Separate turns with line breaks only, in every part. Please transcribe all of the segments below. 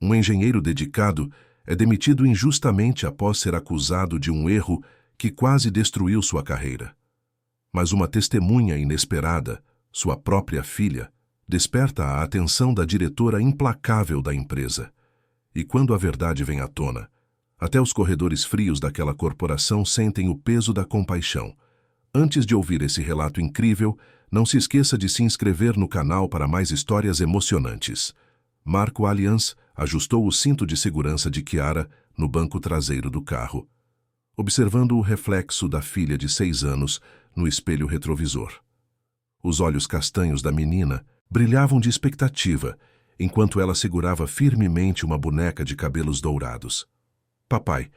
Um engenheiro dedicado é demitido injustamente após ser acusado de um erro que quase destruiu sua carreira. Mas uma testemunha inesperada, sua própria filha, desperta a atenção da diretora implacável da empresa. E quando a verdade vem à tona, até os corredores frios daquela corporação sentem o peso da compaixão. Antes de ouvir esse relato incrível, não se esqueça de se inscrever no canal para mais histórias emocionantes. Marco Allianz ajustou o cinto de segurança de Chiara no banco traseiro do carro, observando o reflexo da filha de 6 anos no espelho retrovisor. Os olhos castanhos da menina brilhavam de expectativa, enquanto ela segurava firmemente uma boneca de cabelos dourados. "Papai,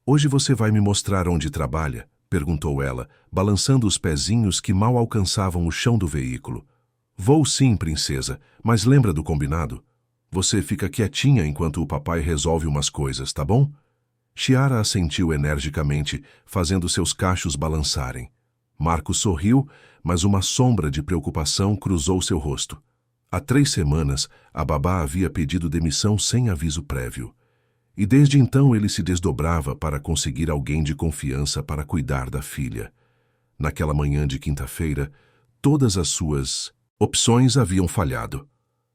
hoje você vai me mostrar onde trabalha?" perguntou ela, balançando os pezinhos que mal alcançavam o chão do veículo. "Vou sim, princesa, mas lembra do combinado? Você fica quietinha enquanto o papai resolve umas coisas, tá bom?" Chiara assentiu energicamente, fazendo seus cachos balançarem. Marco sorriu, mas uma sombra de preocupação cruzou seu rosto. Há 3 semanas, a babá havia pedido demissão sem aviso prévio. E desde então ele se desdobrava para conseguir alguém de confiança para cuidar da filha. Naquela manhã de quinta-feira, todas as suas opções haviam falhado.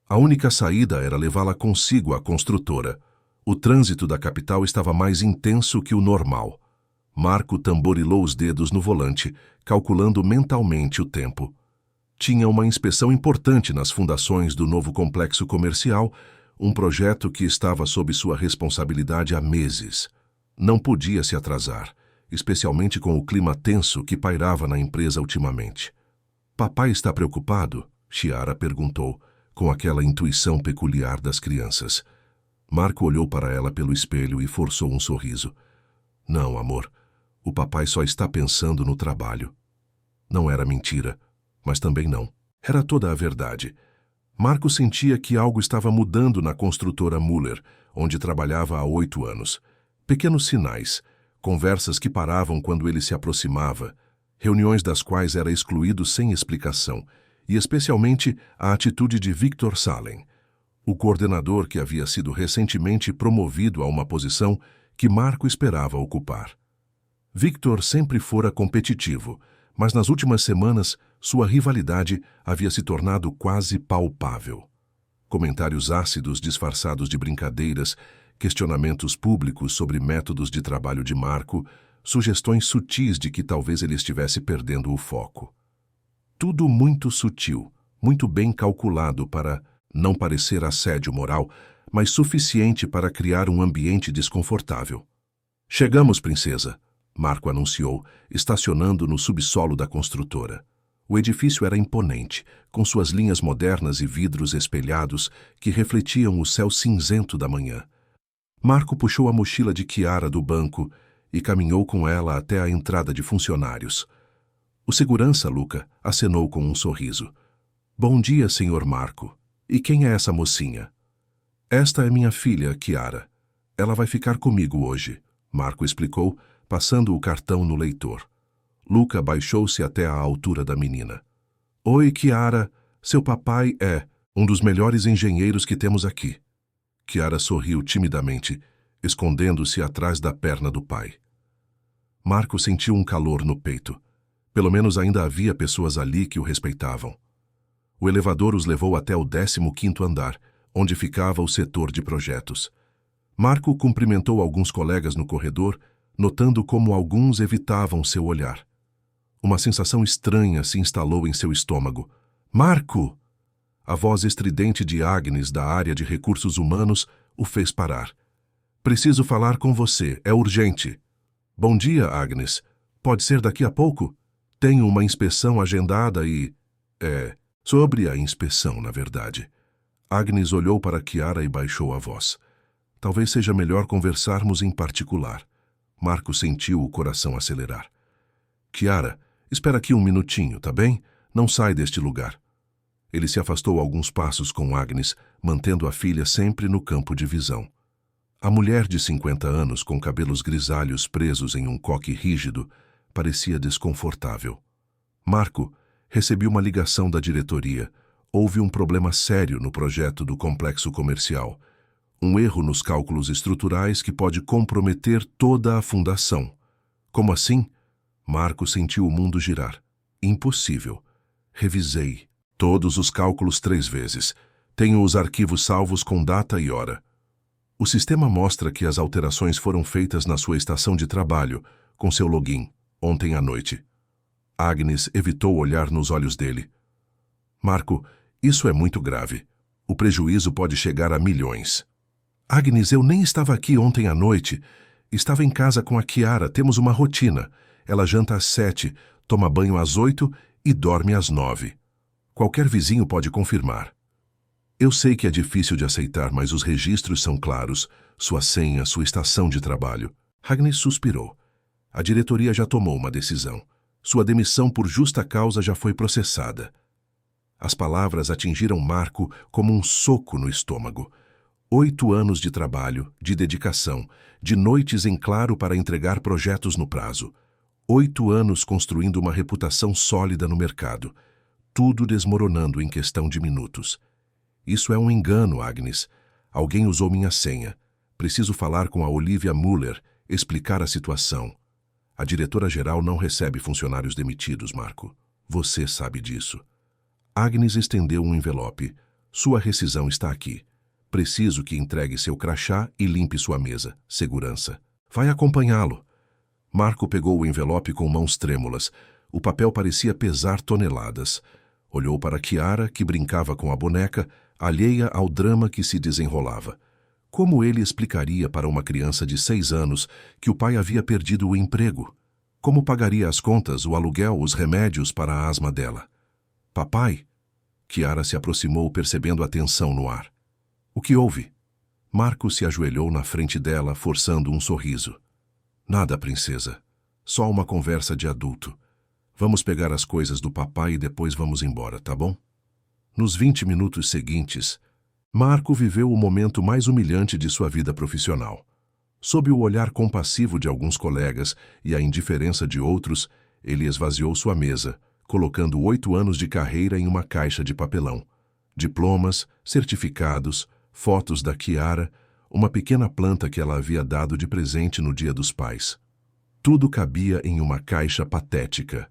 A única saída era levá-la consigo à construtora. O trânsito da capital estava mais intenso que o normal. Marco tamborilou os dedos no volante, calculando mentalmente o tempo. Tinha uma inspeção importante nas fundações do novo complexo comercial, um projeto que estava sob sua responsabilidade há meses. Não podia se atrasar, especialmente com o clima tenso que pairava na empresa ultimamente. "Papai está preocupado?" Chiara perguntou, com aquela intuição peculiar das crianças. Marco olhou para ela pelo espelho e forçou um sorriso. "Não, amor. O papai só está pensando no trabalho." Não era mentira, mas também não. Era toda a verdade. Marco sentia que algo estava mudando na construtora Müller, onde trabalhava há 8 anos. Pequenos sinais, conversas que paravam quando ele se aproximava, reuniões das quais era excluído sem explicação, e especialmente a atitude de Victor Salem, o coordenador que havia sido recentemente promovido a uma posição que Marco esperava ocupar. Victor sempre fora competitivo, mas nas últimas semanas sua rivalidade havia se tornado quase palpável. Comentários ácidos disfarçados de brincadeiras, questionamentos públicos sobre métodos de trabalho de Marco, sugestões sutis de que talvez ele estivesse perdendo o foco. Tudo muito sutil, muito bem calculado para não parecer assédio moral, mas suficiente para criar um ambiente desconfortável. "Chegamos, princesa", Marco anunciou, estacionando no subsolo da construtora. O edifício era imponente, com suas linhas modernas e vidros espelhados que refletiam o céu cinzento da manhã. Marco puxou a mochila de Chiara do banco e caminhou com ela até a entrada de funcionários. O segurança, Luca, acenou com um sorriso. "Bom dia, senhor Marco. E quem é essa mocinha?" "Esta é minha filha, Chiara. Ela vai ficar comigo hoje", Marco explicou, passando o cartão no leitor. Luca baixou-se até a altura da menina. "Oi, Chiara. Seu papai é um dos melhores engenheiros que temos aqui." Chiara sorriu timidamente, escondendo-se atrás da perna do pai. Marco sentiu um calor no peito. Pelo menos ainda havia pessoas ali que o respeitavam. O elevador os levou até o 15º andar, onde ficava o setor de projetos. Marco cumprimentou alguns colegas no corredor, notando como alguns evitavam seu olhar. Uma sensação estranha se instalou em seu estômago. "Marco!" A voz estridente de Agnes, da área de recursos humanos, o fez parar. "Preciso falar com você, é urgente." "Bom dia, Agnes. Pode ser daqui a pouco? Tenho uma inspeção agendada e... sobre a inspeção, na verdade." Agnes olhou para Chiara e baixou a voz. "Talvez seja melhor conversarmos em particular." Marco sentiu o coração acelerar. "Chiara, espera aqui um minutinho, tá bem? Não sai deste lugar." Ele se afastou alguns passos com Agnes, mantendo a filha sempre no campo de visão. A mulher de 50 anos, com cabelos grisalhos presos em um coque rígido, parecia desconfortável. "Marco, recebi uma ligação da diretoria. Houve um problema sério no projeto do complexo comercial. Um erro nos cálculos estruturais que pode comprometer toda a fundação. Como assim? Marco sentiu o mundo girar. Impossível. Revisei todos os cálculos 3 vezes. Tenho os arquivos salvos com data e hora. O sistema mostra que as alterações foram feitas na sua estação de trabalho, com seu login, ontem à noite. Agnes evitou olhar nos olhos dele. Marco, isso é muito grave. O prejuízo pode chegar a milhões. Agnes, eu nem estava aqui ontem à noite. Estava em casa com a Chiara, temos uma rotina. Ela janta às 7, toma banho às 8 e dorme às 9. Qualquer vizinho pode confirmar. Eu sei que é difícil de aceitar, mas os registros são claros. Sua senha, sua estação de trabalho. Agnes suspirou. A diretoria já tomou uma decisão. Sua demissão por justa causa já foi processada. As palavras atingiram Marco como um soco no estômago. 8 anos de trabalho, de dedicação, de noites em claro para entregar projetos no prazo. 8 anos construindo uma reputação sólida no mercado. Tudo desmoronando em questão de minutos. Isso é um engano, Agnes. Alguém usou minha senha. Preciso falar com a Olivia Muller, explicar a situação. A diretora-geral não recebe funcionários demitidos, Marco. Você sabe disso. Agnes estendeu um envelope. Sua rescisão está aqui. Preciso que entregue seu crachá e limpe sua mesa. Segurança. Vai acompanhá-lo. Marco pegou o envelope com mãos trêmulas. O papel parecia pesar toneladas. Olhou para Chiara, que brincava com a boneca, alheia ao drama que se desenrolava. Como ele explicaria para uma criança de 6 anos que o pai havia perdido o emprego? Como pagaria as contas, o aluguel, os remédios para a asma dela? Papai? Chiara se aproximou, percebendo a tensão no ar. O que houve? Marco se ajoelhou na frente dela, forçando um sorriso. Nada, princesa. Só uma conversa de adulto. Vamos pegar as coisas do papai e depois vamos embora, tá bom? Nos 20 minutos seguintes, Marco viveu o momento mais humilhante de sua vida profissional. Sob o olhar compassivo de alguns colegas e a indiferença de outros, ele esvaziou sua mesa, colocando 8 anos de carreira em uma caixa de papelão. Diplomas, certificados, fotos da Chiara, uma pequena planta que ela havia dado de presente no Dia dos Pais. Tudo cabia em uma caixa patética.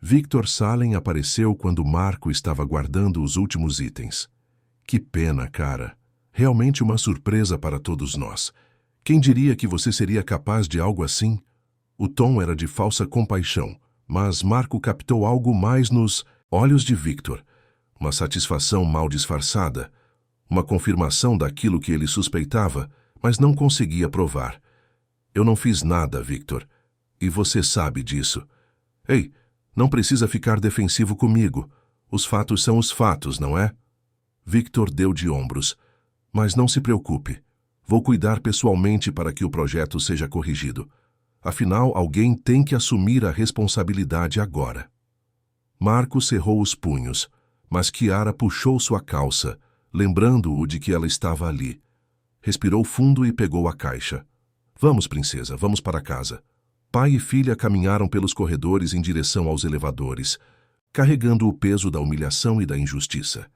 Victor Salem apareceu quando Marco estava guardando os últimos itens. Que pena, cara. Realmente uma surpresa para todos nós. Quem diria que você seria capaz de algo assim? O tom era de falsa compaixão, mas Marco captou algo mais nos olhos de Victor. Uma satisfação mal disfarçada. Uma confirmação daquilo que ele suspeitava, mas não conseguia provar. Eu não fiz nada, Victor. E você sabe disso. Ei, não precisa ficar defensivo comigo. Os fatos são os fatos, não é? Victor deu de ombros. Mas não se preocupe. Vou cuidar pessoalmente para que o projeto seja corrigido. Afinal, alguém tem que assumir a responsabilidade agora. Marco cerrou os punhos, mas Chiara puxou sua calça, lembrando-o de que ela estava ali. Respirou fundo e pegou a caixa. Vamos, princesa, vamos para casa. Pai e filha caminharam pelos corredores em direção aos elevadores, carregando o peso da humilhação e da injustiça.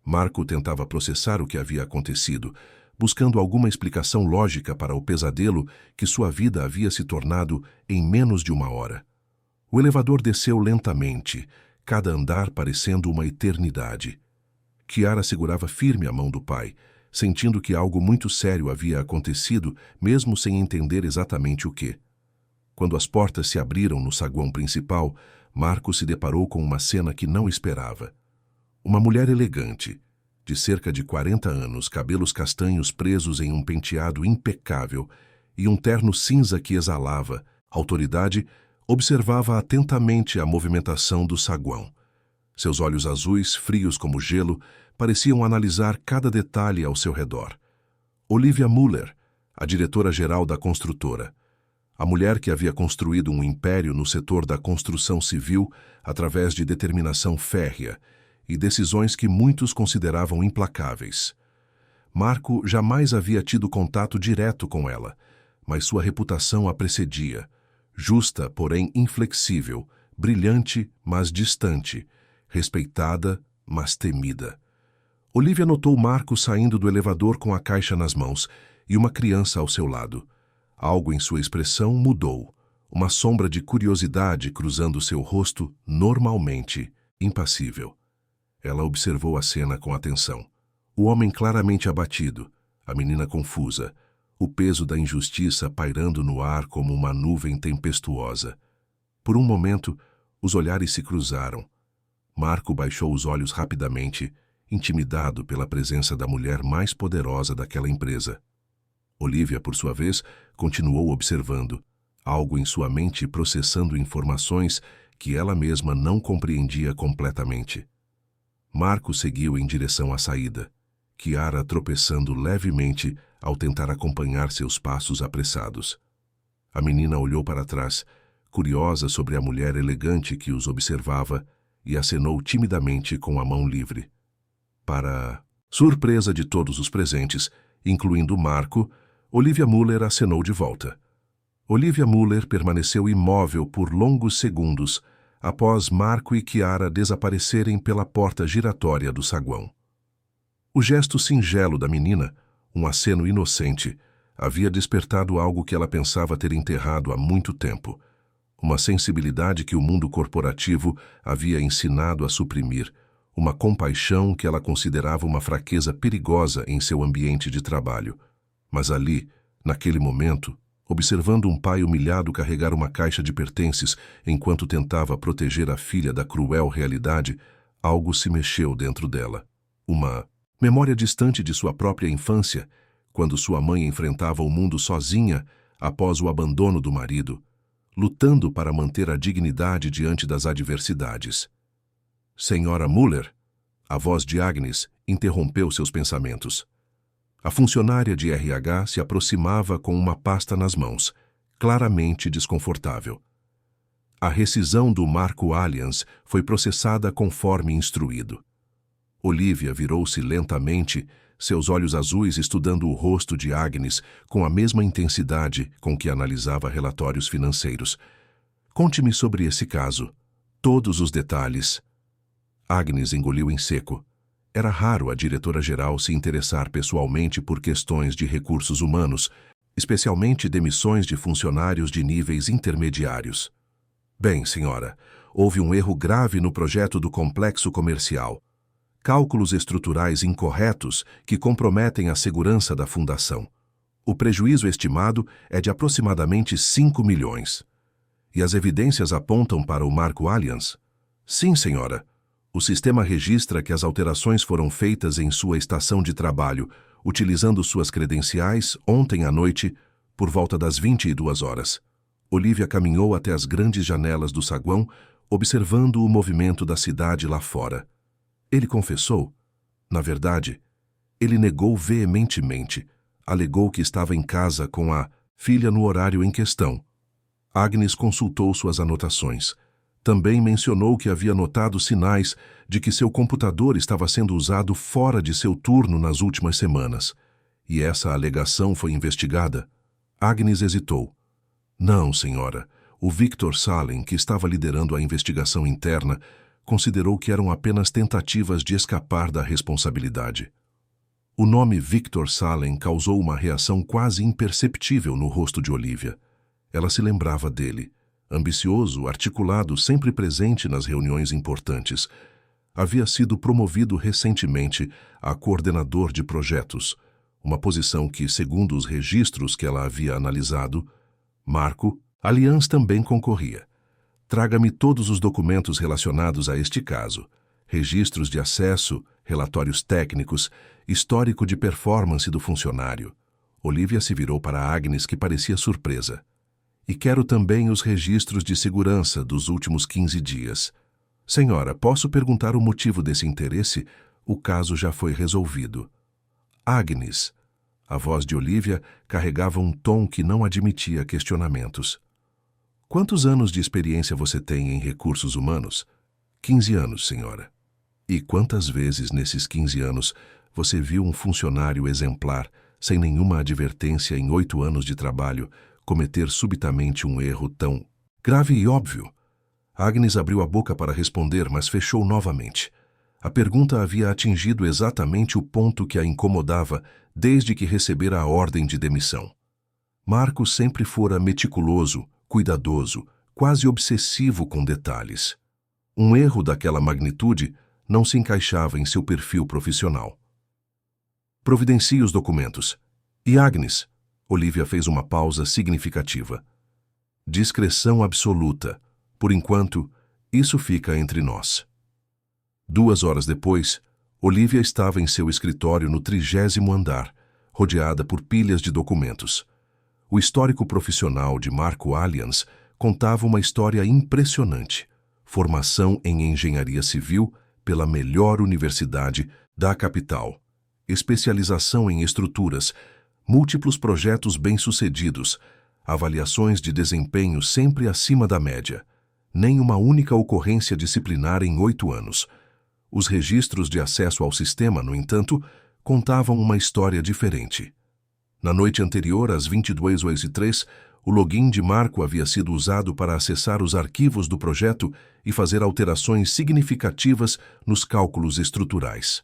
Marco tentava processar o que havia acontecido, buscando alguma explicação lógica para o pesadelo que sua vida havia se tornado em menos de 1 hora. O elevador desceu lentamente, cada andar parecendo uma eternidade. Chiara segurava firme a mão do pai, sentindo que algo muito sério havia acontecido, mesmo sem entender exatamente o que. Quando as portas se abriram no saguão principal, Marco se deparou com uma cena que não esperava. Uma mulher elegante, de cerca de 40 anos, cabelos castanhos presos em um penteado impecável e um terno cinza que exalava autoridade, observava atentamente a movimentação do saguão. Seus olhos azuis, frios como gelo, pareciam analisar cada detalhe ao seu redor. Olivia Muller, a diretora-geral da construtora. A mulher que havia construído um império no setor da construção civil através de determinação férrea e decisões que muitos consideravam implacáveis. Marco jamais havia tido contato direto com ela, mas sua reputação a precedia. Justa, porém inflexível, brilhante, mas distante, respeitada, mas temida. Olivia notou Marco saindo do elevador com a caixa nas mãos e uma criança ao seu lado. Algo em sua expressão mudou. Uma sombra de curiosidade cruzando seu rosto normalmente, impassível. Ela observou a cena com atenção. O homem claramente abatido, a menina confusa, o peso da injustiça pairando no ar como uma nuvem tempestuosa. Por um momento, os olhares se cruzaram. Marco baixou os olhos rapidamente, intimidado pela presença da mulher mais poderosa daquela empresa. Olivia, por sua vez, continuou observando, algo em sua mente processando informações que ela mesma não compreendia completamente. Marco seguiu em direção à saída, Chiara tropeçando levemente ao tentar acompanhar seus passos apressados. A menina olhou para trás, curiosa sobre a mulher elegante que os observava, e acenou timidamente com a mão livre. Para surpresa de todos os presentes, incluindo Marco, Olivia Muller acenou de volta. Olivia Muller permaneceu imóvel por longos segundos após Marco e Chiara desaparecerem pela porta giratória do saguão. O gesto singelo da menina, um aceno inocente, havia despertado algo que ela pensava ter enterrado há muito tempo, uma sensibilidade que o mundo corporativo havia ensinado a suprimir, uma compaixão que ela considerava uma fraqueza perigosa em seu ambiente de trabalho. Mas ali, naquele momento, observando um pai humilhado carregar uma caixa de pertences enquanto tentava proteger a filha da cruel realidade, algo se mexeu dentro dela. Uma memória distante de sua própria infância, quando sua mãe enfrentava o mundo sozinha após o abandono do marido, lutando para manter a dignidade diante das adversidades. Senhora Muller, a voz de Agnes interrompeu seus pensamentos. A funcionária de RH se aproximava com uma pasta nas mãos, claramente desconfortável. A rescisão do Marco Allianz foi processada conforme instruído. Olivia virou-se lentamente, seus olhos azuis estudando o rosto de Agnes com a mesma intensidade com que analisava relatórios financeiros. Conte-me sobre esse caso. Todos os detalhes. Agnes engoliu em seco. Era raro a diretora-geral se interessar pessoalmente por questões de recursos humanos, especialmente demissões de funcionários de níveis intermediários. Bem, senhora, houve um erro grave no projeto do complexo comercial. Cálculos estruturais incorretos que comprometem a segurança da fundação. O prejuízo estimado é de aproximadamente 5 milhões. E as evidências apontam para o Marco Allianz? Sim, senhora. O sistema registra que as alterações foram feitas em sua estação de trabalho, utilizando suas credenciais ontem à noite, por volta das 22 horas. Olivia caminhou até as grandes janelas do saguão, observando o movimento da cidade lá fora. Ele confessou. Na verdade, ele negou veementemente. Alegou que estava em casa com a filha no horário em questão. Agnes consultou suas anotações. Também mencionou que havia notado sinais de que seu computador estava sendo usado fora de seu turno nas últimas semanas. E essa alegação foi investigada? Agnes hesitou. Não, senhora. O Victor Salem, que estava liderando a investigação interna, considerou que eram apenas tentativas de escapar da responsabilidade. O nome Victor Salem causou uma reação quase imperceptível no rosto de Olivia. Ela se lembrava dele. Ambicioso, articulado, sempre presente nas reuniões importantes. Havia sido promovido recentemente a coordenador de projetos, uma posição que, segundo os registros que ela havia analisado, Marco Allianz também concorria. Traga-me todos os documentos relacionados a este caso, registros de acesso, relatórios técnicos, histórico de performance do funcionário. Olivia se virou para Agnes, que parecia surpresa. E quero também os registros de segurança dos últimos 15 dias. Senhora, posso perguntar o motivo desse interesse? O caso já foi resolvido. Agnes. A voz de Olivia carregava um tom que não admitia questionamentos. Quantos anos de experiência você tem em recursos humanos? 15 anos, senhora. E quantas vezes nesses 15 anos você viu um funcionário exemplar, sem nenhuma advertência em 8 anos de trabalho, cometer subitamente um erro tão grave e óbvio? Agnes abriu a boca para responder, mas fechou novamente. A pergunta havia atingido exatamente o ponto que a incomodava desde que recebera a ordem de demissão. Marco sempre fora meticuloso, cuidadoso, quase obsessivo com detalhes. Um erro daquela magnitude não se encaixava em seu perfil profissional. Providencie os documentos. E Agnes? Olivia fez uma pausa significativa. Discrição absoluta. Por enquanto, isso fica entre nós. 2 horas depois, Olivia estava em seu escritório no 30º andar, rodeada por pilhas de documentos. O histórico profissional de Marco Allians contava uma história impressionante. Formação em engenharia civil pela melhor universidade da capital. Especialização em estruturas, múltiplos projetos bem-sucedidos, avaliações de desempenho sempre acima da média. Nem uma única ocorrência disciplinar em 8 anos. Os registros de acesso ao sistema, no entanto, contavam uma história diferente. Na noite anterior, às 22h03, o login de Marco havia sido usado para acessar os arquivos do projeto e fazer alterações significativas nos cálculos estruturais.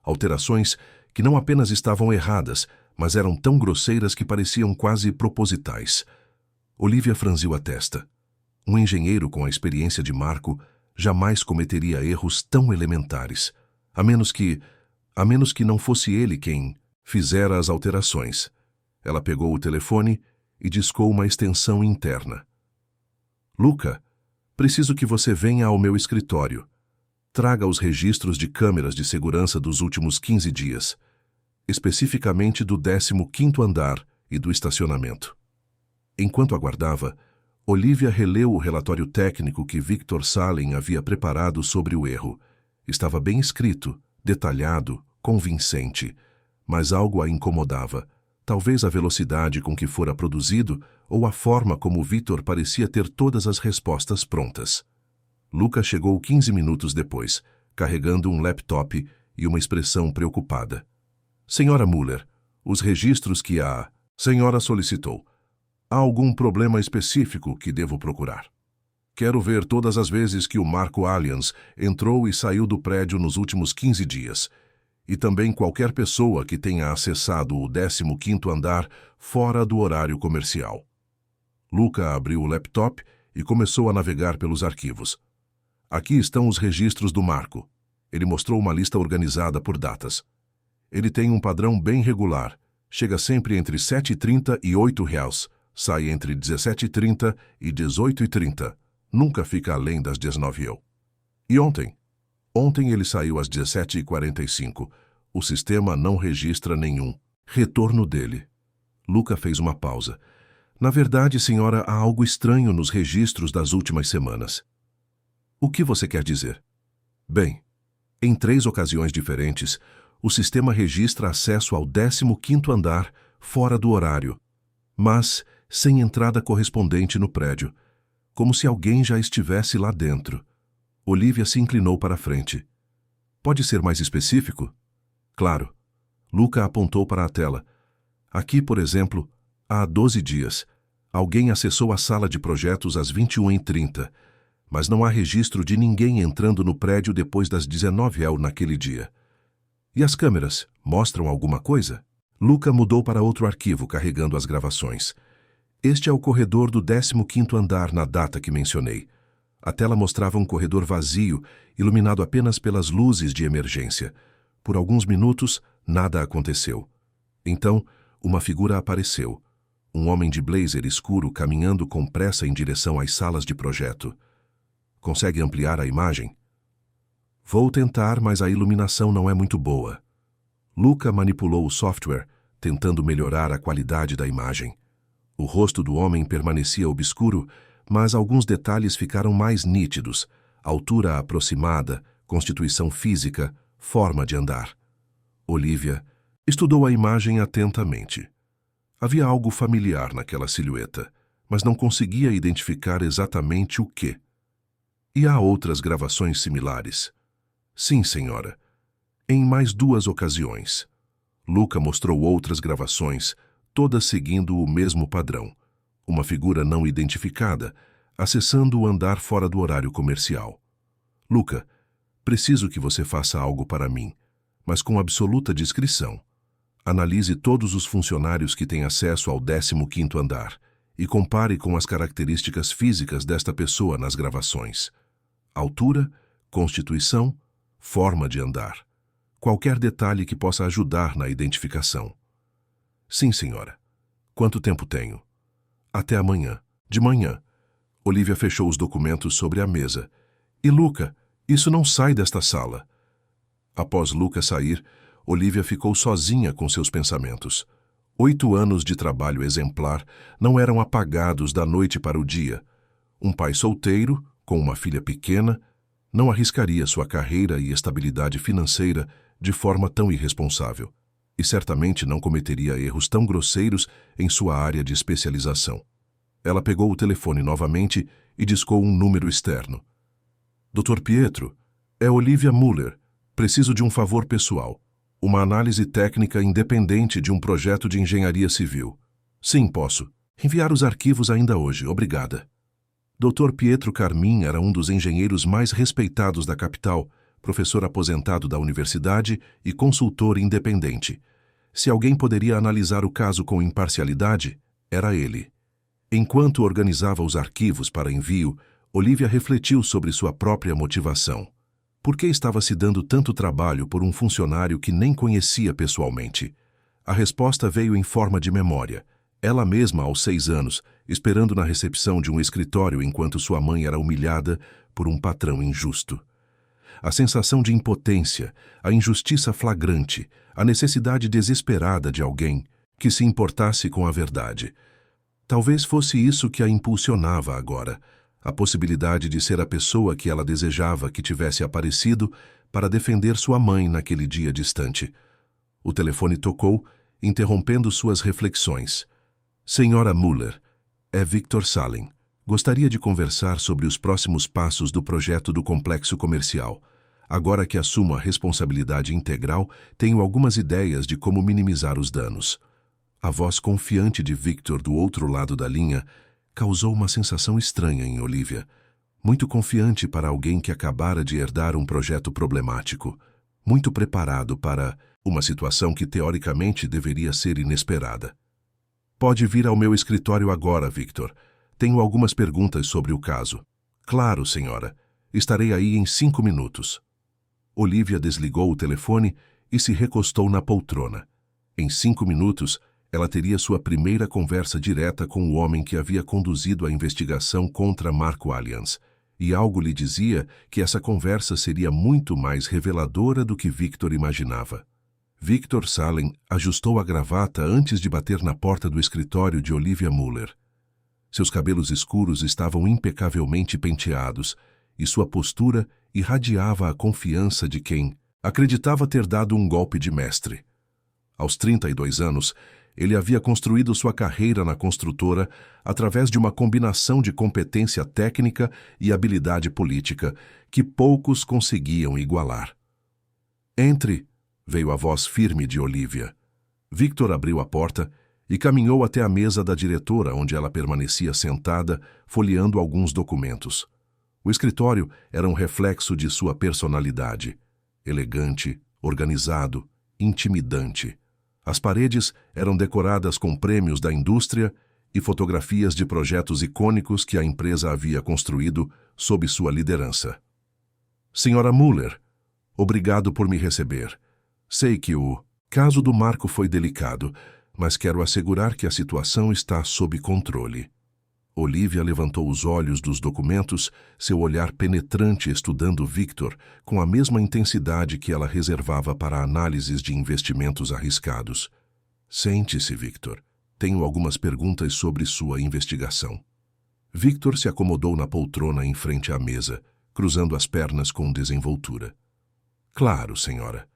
Alterações que não apenas estavam erradas, mas eram tão grosseiras que pareciam quase propositais. Olivia franziu a testa. Um engenheiro com a experiência de Marco jamais cometeria erros tão elementares, a menos que não fosse ele quem fizera as alterações. Ela pegou o telefone e discou uma extensão interna. Luca, preciso que você venha ao meu escritório. Traga os registros de câmeras de segurança dos últimos 15 dias, especificamente do 15º andar e do estacionamento. Enquanto aguardava, Olivia releu o relatório técnico que Victor Salem havia preparado sobre o erro. Estava bem escrito, detalhado, convincente, mas algo a incomodava. Talvez a velocidade com que fora produzido ou a forma como Victor parecia ter todas as respostas prontas. Luca chegou 15 minutos depois, carregando um laptop e uma expressão preocupada. Senhora Muller, os registros que a senhora solicitou. Há algum problema específico que devo procurar? Quero ver todas as vezes que o Marco Allians entrou e saiu do prédio nos últimos 15 dias. E também qualquer pessoa que tenha acessado o 15º andar fora do horário comercial. Luca abriu o laptop e começou a navegar pelos arquivos. Aqui estão os registros do Marco. Ele mostrou uma lista organizada por datas. Ele tem um padrão bem regular. Chega sempre entre 7h30 e 8h. Sai entre 17h30 e 18h30. Nunca fica além das 19h. E ontem? Ontem ele saiu às 17h45. O sistema não registra nenhum retorno dele. Luca fez uma pausa. Na verdade, senhora, há algo estranho nos registros das últimas semanas. O que você quer dizer? Bem, em 3 ocasiões diferentes, o sistema registra acesso ao 15º andar fora do horário, mas sem entrada correspondente no prédio, como se alguém já estivesse lá dentro. Olivia se inclinou para a frente. Pode ser mais específico? Claro. Luca apontou para a tela. Aqui, por exemplo, há 12 dias, alguém acessou a sala de projetos às 21h30, mas não há registro de ninguém entrando no prédio depois das 19h naquele dia. E as câmeras mostram alguma coisa? Luca mudou para outro arquivo carregando as gravações. Este é o corredor do 15º andar na data que mencionei. A tela mostrava um corredor vazio, iluminado apenas pelas luzes de emergência. Por alguns minutos, nada aconteceu. Então, uma figura apareceu. Um homem de blazer escuro caminhando com pressa em direção às salas de projeto. Consegue ampliar a imagem? Vou tentar, mas a iluminação não é muito boa. Luca manipulou o software, tentando melhorar a qualidade da imagem. O rosto do homem permanecia obscuro, mas alguns detalhes ficaram mais nítidos: altura aproximada, constituição física, forma de andar. Olivia estudou a imagem atentamente. Havia algo familiar naquela silhueta, mas não conseguia identificar exatamente o que. E há outras gravações similares? Sim, senhora. Em mais 2 ocasiões. Luca mostrou outras gravações, todas seguindo o mesmo padrão. Uma figura não identificada, acessando o andar fora do horário comercial. Luca, Preciso que você faça algo para mim, mas com absoluta discrição. Analise todos os funcionários que têm acesso ao 15º andar e compare com as características físicas desta pessoa nas gravações. Altura, constituição, forma de andar. Qualquer detalhe que possa ajudar na identificação. Sim, senhora. Quanto tempo tenho? Até amanhã. De manhã. Olivia fechou os documentos sobre a mesa. E Luca, isso não sai desta sala. Após Luca sair, Olivia ficou sozinha com seus pensamentos. 8 anos de trabalho exemplar não eram apagados da noite para o dia. Um pai solteiro, com uma filha pequena, não arriscaria sua carreira e estabilidade financeira de forma tão irresponsável, e certamente não cometeria erros tão grosseiros em sua área de especialização. Ela pegou o telefone novamente e discou um número externo. Dr. Pietro, é Olivia Muller. Preciso de um favor pessoal. Uma análise técnica independente de um projeto de engenharia civil. Sim, posso. Enviar os arquivos ainda hoje, obrigada. Dr. Pietro Carmin era um dos engenheiros mais respeitados da capital, professor aposentado da universidade e consultor independente. Se alguém poderia analisar o caso com imparcialidade, era ele. Enquanto organizava os arquivos para envio, Olivia refletiu sobre sua própria motivação. Por que estava se dando tanto trabalho por um funcionário que nem conhecia pessoalmente? A resposta veio em forma de memória. Ela mesma, aos 6 anos, esperando na recepção de um escritório enquanto sua mãe era humilhada por um patrão injusto. A sensação de impotência, a injustiça flagrante, a necessidade desesperada de alguém que se importasse com a verdade. Talvez fosse isso que a impulsionava agora, a possibilidade de ser a pessoa que ela desejava que tivesse aparecido para defender sua mãe naquele dia distante. O telefone tocou, interrompendo suas reflexões. Senhora Muller, é Victor Salem. Gostaria de conversar sobre os próximos passos do projeto do complexo comercial. Agora que assumo a responsabilidade integral, tenho algumas ideias de como minimizar os danos. A voz confiante de Victor do outro lado da linha causou uma sensação estranha em Olivia. Muito confiante para alguém que acabara de herdar um projeto problemático. Muito preparado para uma situação que teoricamente deveria ser inesperada. Pode vir ao meu escritório agora, Victor. Tenho algumas perguntas sobre o caso. Claro, senhora. Estarei aí em 5 minutos. Olivia desligou o telefone e se recostou na poltrona. Em 5 minutos, ela teria sua primeira conversa direta com o homem que havia conduzido a investigação contra Marco Allianz, e algo lhe dizia que essa conversa seria muito mais reveladora do que Victor imaginava. Victor Salem ajustou a gravata antes de bater na porta do escritório de Olivia Muller. Seus cabelos escuros estavam impecavelmente penteados, e sua postura irradiava a confiança de quem acreditava ter dado um golpe de mestre. Aos 32 anos, ele havia construído sua carreira na construtora através de uma combinação de competência técnica e habilidade política que poucos conseguiam igualar. Entre, veio a voz firme de Olivia. Victor abriu a porta e caminhou até a mesa da diretora, onde ela permanecia sentada, folheando alguns documentos. O escritório era um reflexo de sua personalidade. Elegante, organizado, intimidante. As paredes eram decoradas com prêmios da indústria e fotografias de projetos icônicos que a empresa havia construído sob sua liderança. Senhora Muller, obrigado por me receber. Sei que o caso do Marco foi delicado, mas quero assegurar que a situação está sob controle. Olivia levantou os olhos dos documentos, seu olhar penetrante estudando Victor com a mesma intensidade que ela reservava para análises de investimentos arriscados. Sente-se, Victor. Tenho algumas perguntas sobre sua investigação. Victor se acomodou na poltrona em frente à mesa, cruzando as pernas com desenvoltura. Claro, senhora.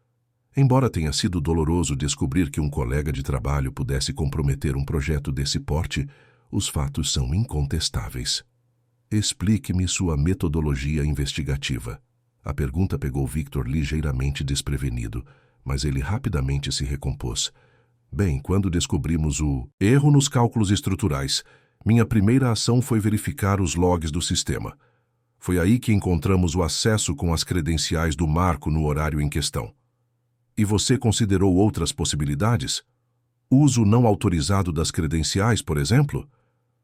Embora tenha sido doloroso descobrir que um colega de trabalho pudesse comprometer um projeto desse porte, os fatos são incontestáveis. Explique-me sua metodologia investigativa. A pergunta pegou Victor ligeiramente desprevenido, mas ele rapidamente se recompôs. Bem, quando descobrimos o erro nos cálculos estruturais, minha primeira ação foi verificar os logs do sistema. Foi aí que encontramos o acesso com as credenciais do Marco no horário em questão. E você considerou outras possibilidades? Uso não autorizado das credenciais, por exemplo?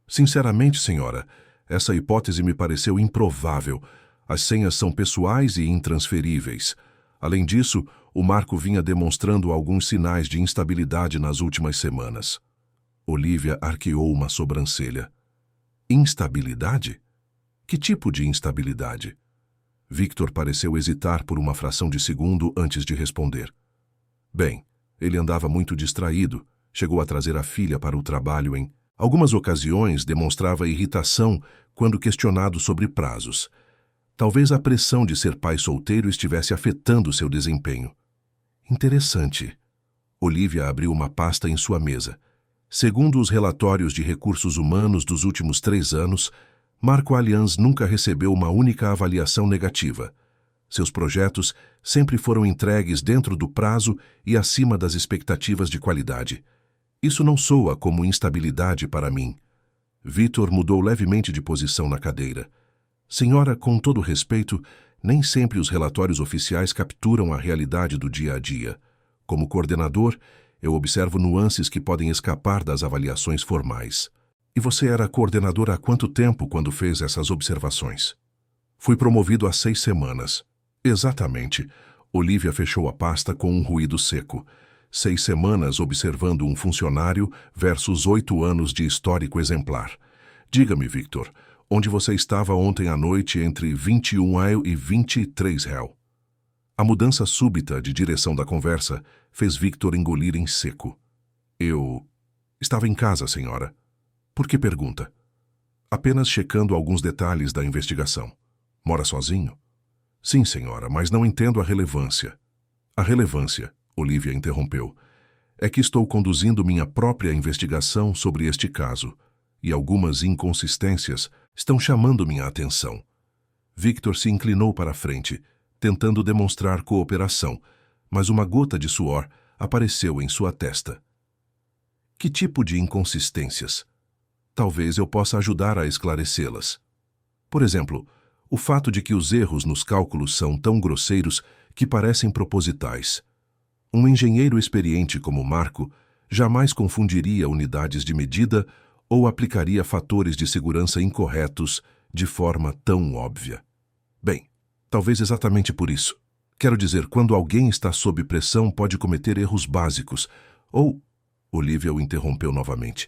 Sinceramente, senhora, essa hipótese me pareceu improvável. As senhas são pessoais e intransferíveis. Além disso, o Marco vinha demonstrando alguns sinais de instabilidade nas últimas semanas. Olivia arqueou uma sobrancelha. Instabilidade? Que tipo de instabilidade? Victor pareceu hesitar por uma fração de segundo antes de responder. Bem, ele andava muito distraído. Chegou a trazer a filha para o trabalho em algumas ocasiões, demonstrava irritação quando questionado sobre prazos. Talvez a pressão de ser pai solteiro estivesse afetando seu desempenho. Interessante. Olivia abriu uma pasta em sua mesa. Segundo os relatórios de recursos humanos dos últimos 3 anos, Marco Allianz nunca recebeu uma única avaliação negativa. Seus projetos sempre foram entregues dentro do prazo e acima das expectativas de qualidade. Isso não soa como instabilidade para mim. Victor mudou levemente de posição na cadeira. Senhora, com todo respeito, nem sempre os relatórios oficiais capturam a realidade do dia a dia. Como coordenador, eu observo nuances que podem escapar das avaliações formais. E você era coordenador há quanto tempo quando fez essas observações? Fui promovido há 6 semanas. Exatamente. Olivia fechou a pasta com um ruído seco. 6 semanas observando um funcionário versus 8 anos de histórico exemplar. Diga-me, Victor, onde você estava ontem à noite entre 21 e 23 réu? A mudança súbita de direção da conversa fez Victor engolir em seco. Eu estava em casa, senhora. Por que pergunta? Apenas checando alguns detalhes da investigação. Mora sozinho? Sim, senhora, mas não entendo a relevância. A relevância, Olivia interrompeu, é que estou conduzindo minha própria investigação sobre este caso, e algumas inconsistências estão chamando minha atenção. Victor se inclinou para a frente, tentando demonstrar cooperação, mas uma gota de suor apareceu em sua testa. Que tipo de inconsistências? Talvez eu possa ajudar a esclarecê-las. Por exemplo, o fato de que os erros nos cálculos são tão grosseiros que parecem propositais. Um engenheiro experiente como Marco jamais confundiria unidades de medida ou aplicaria fatores de segurança incorretos de forma tão óbvia. Bem, talvez exatamente por isso. Quero dizer, quando alguém está sob pressão pode cometer erros básicos, ou... Olivia o interrompeu novamente.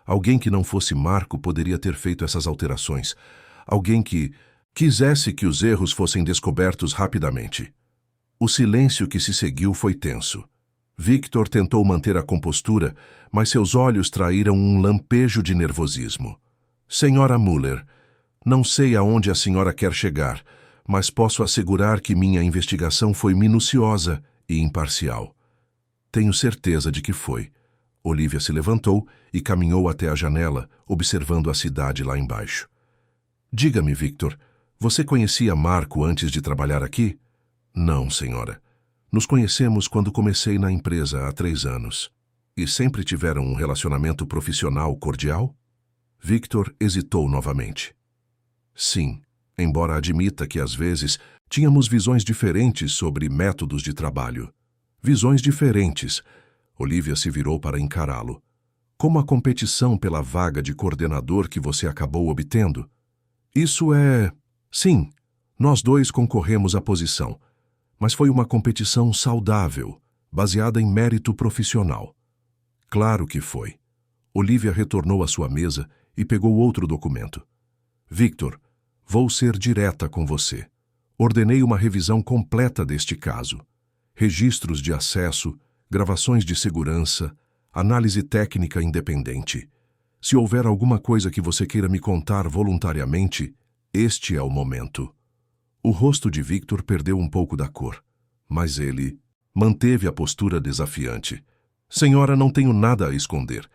Alguém que não fosse Marco poderia ter feito essas alterações. Alguém que quisesse que os erros fossem descobertos rapidamente. O silêncio que se seguiu foi tenso. Victor tentou manter a compostura, mas seus olhos traíram um lampejo de nervosismo. Senhora Müller, não sei aonde a senhora quer chegar, mas posso assegurar que minha investigação foi minuciosa e imparcial. Tenho certeza de que foi. Olivia se levantou e caminhou até a janela, observando a cidade lá embaixo. Diga-me, Victor, você conhecia Marco antes de trabalhar aqui? Não, senhora. Nos conhecemos quando comecei na empresa há 3 anos. E sempre tiveram um relacionamento profissional cordial? Victor hesitou novamente. Sim, embora admita que às vezes tínhamos visões diferentes sobre métodos de trabalho. Visões diferentes. Olivia se virou para encará-lo. Como a competição pela vaga de coordenador que você acabou obtendo? Isso é... Sim, nós 2 concorremos à posição, mas foi uma competição saudável, baseada em mérito profissional. Claro que foi. Olivia retornou à sua mesa e pegou outro documento. Victor, vou ser direta com você. Ordenei uma revisão completa deste caso. Registros de acesso, gravações de segurança, análise técnica independente. Se houver alguma coisa que você queira me contar voluntariamente, este é o momento. O rosto de Victor perdeu um pouco da cor, mas ele manteve a postura desafiante. Senhora, não tenho nada a esconder.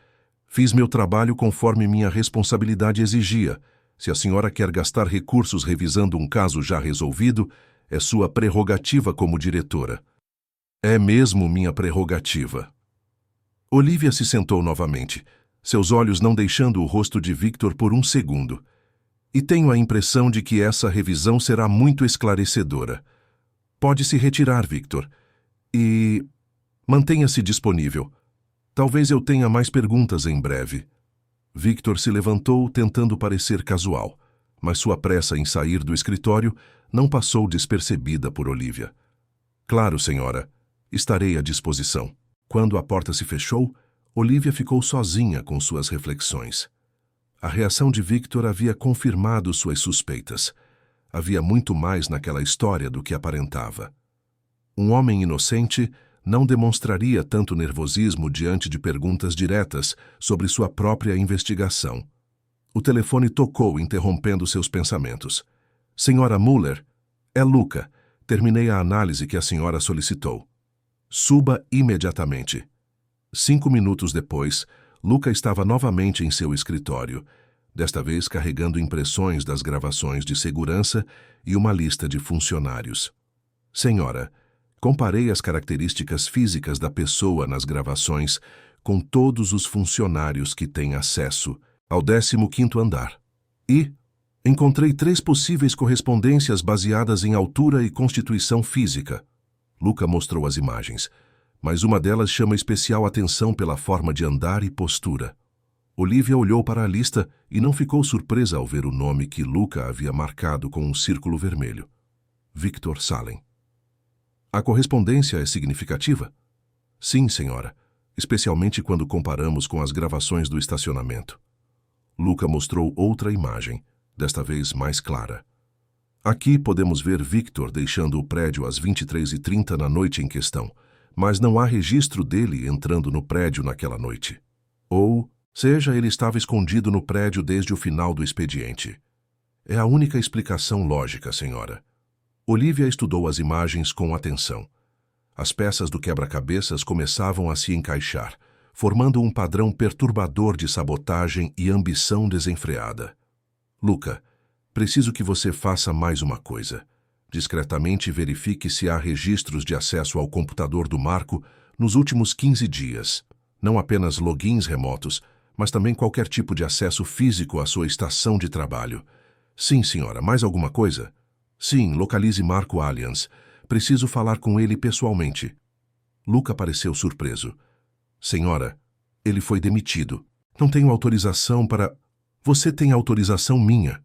Fiz meu trabalho conforme minha responsabilidade exigia. Se a senhora quer gastar recursos revisando um caso já resolvido, é sua prerrogativa como diretora. É mesmo minha prerrogativa. Olivia se sentou novamente, seus olhos não deixando o rosto de Victor por um segundo. E tenho a impressão de que essa revisão será muito esclarecedora. Pode se retirar, Victor. E mantenha-se disponível. Talvez eu tenha mais perguntas em breve. Victor se levantou, tentando parecer casual, mas sua pressa em sair do escritório não passou despercebida por Olivia. Claro, senhora. Estarei à disposição. Quando a porta se fechou, Olivia ficou sozinha com suas reflexões. A reação de Victor havia confirmado suas suspeitas. Havia muito mais naquela história do que aparentava. Um homem inocente não demonstraria tanto nervosismo diante de perguntas diretas sobre sua própria investigação. O telefone tocou, interrompendo seus pensamentos. Senhora Muller, é Luca. Terminei a análise que a senhora solicitou. Suba imediatamente. 5 minutos depois, Luca estava novamente em seu escritório, desta vez carregando impressões das gravações de segurança e uma lista de funcionários. Senhora, comparei as características físicas da pessoa nas gravações com todos os funcionários que têm acesso ao 15º andar. E encontrei 3 possíveis correspondências baseadas em altura e constituição física. Luca mostrou as imagens, mas uma delas chama especial atenção pela forma de andar e postura. Olivia olhou para a lista e não ficou surpresa ao ver o nome que Luca havia marcado com um círculo vermelho. Victor Salem. A correspondência é significativa? Sim, senhora, especialmente quando comparamos com as gravações do estacionamento. Luca mostrou outra imagem, desta vez mais clara. Aqui podemos ver Victor deixando o prédio às 23h30 na noite em questão, mas não há registro dele entrando no prédio naquela noite. Ou seja, ele estava escondido no prédio desde o final do expediente. É a única explicação lógica, senhora. Olivia estudou as imagens com atenção. As peças do quebra-cabeças começavam a se encaixar, formando um padrão perturbador de sabotagem e ambição desenfreada. Luca, preciso que você faça mais uma coisa. Discretamente verifique se há registros de acesso ao computador do Marco nos últimos 15 dias. Não apenas logins remotos, mas também qualquer tipo de acesso físico à sua estação de trabalho. Sim, senhora, mais alguma coisa? Sim, localize Marco Allianz. Preciso falar com ele pessoalmente. Luca pareceu surpreso. Senhora, ele foi demitido. Não tenho autorização para... Você tem autorização minha.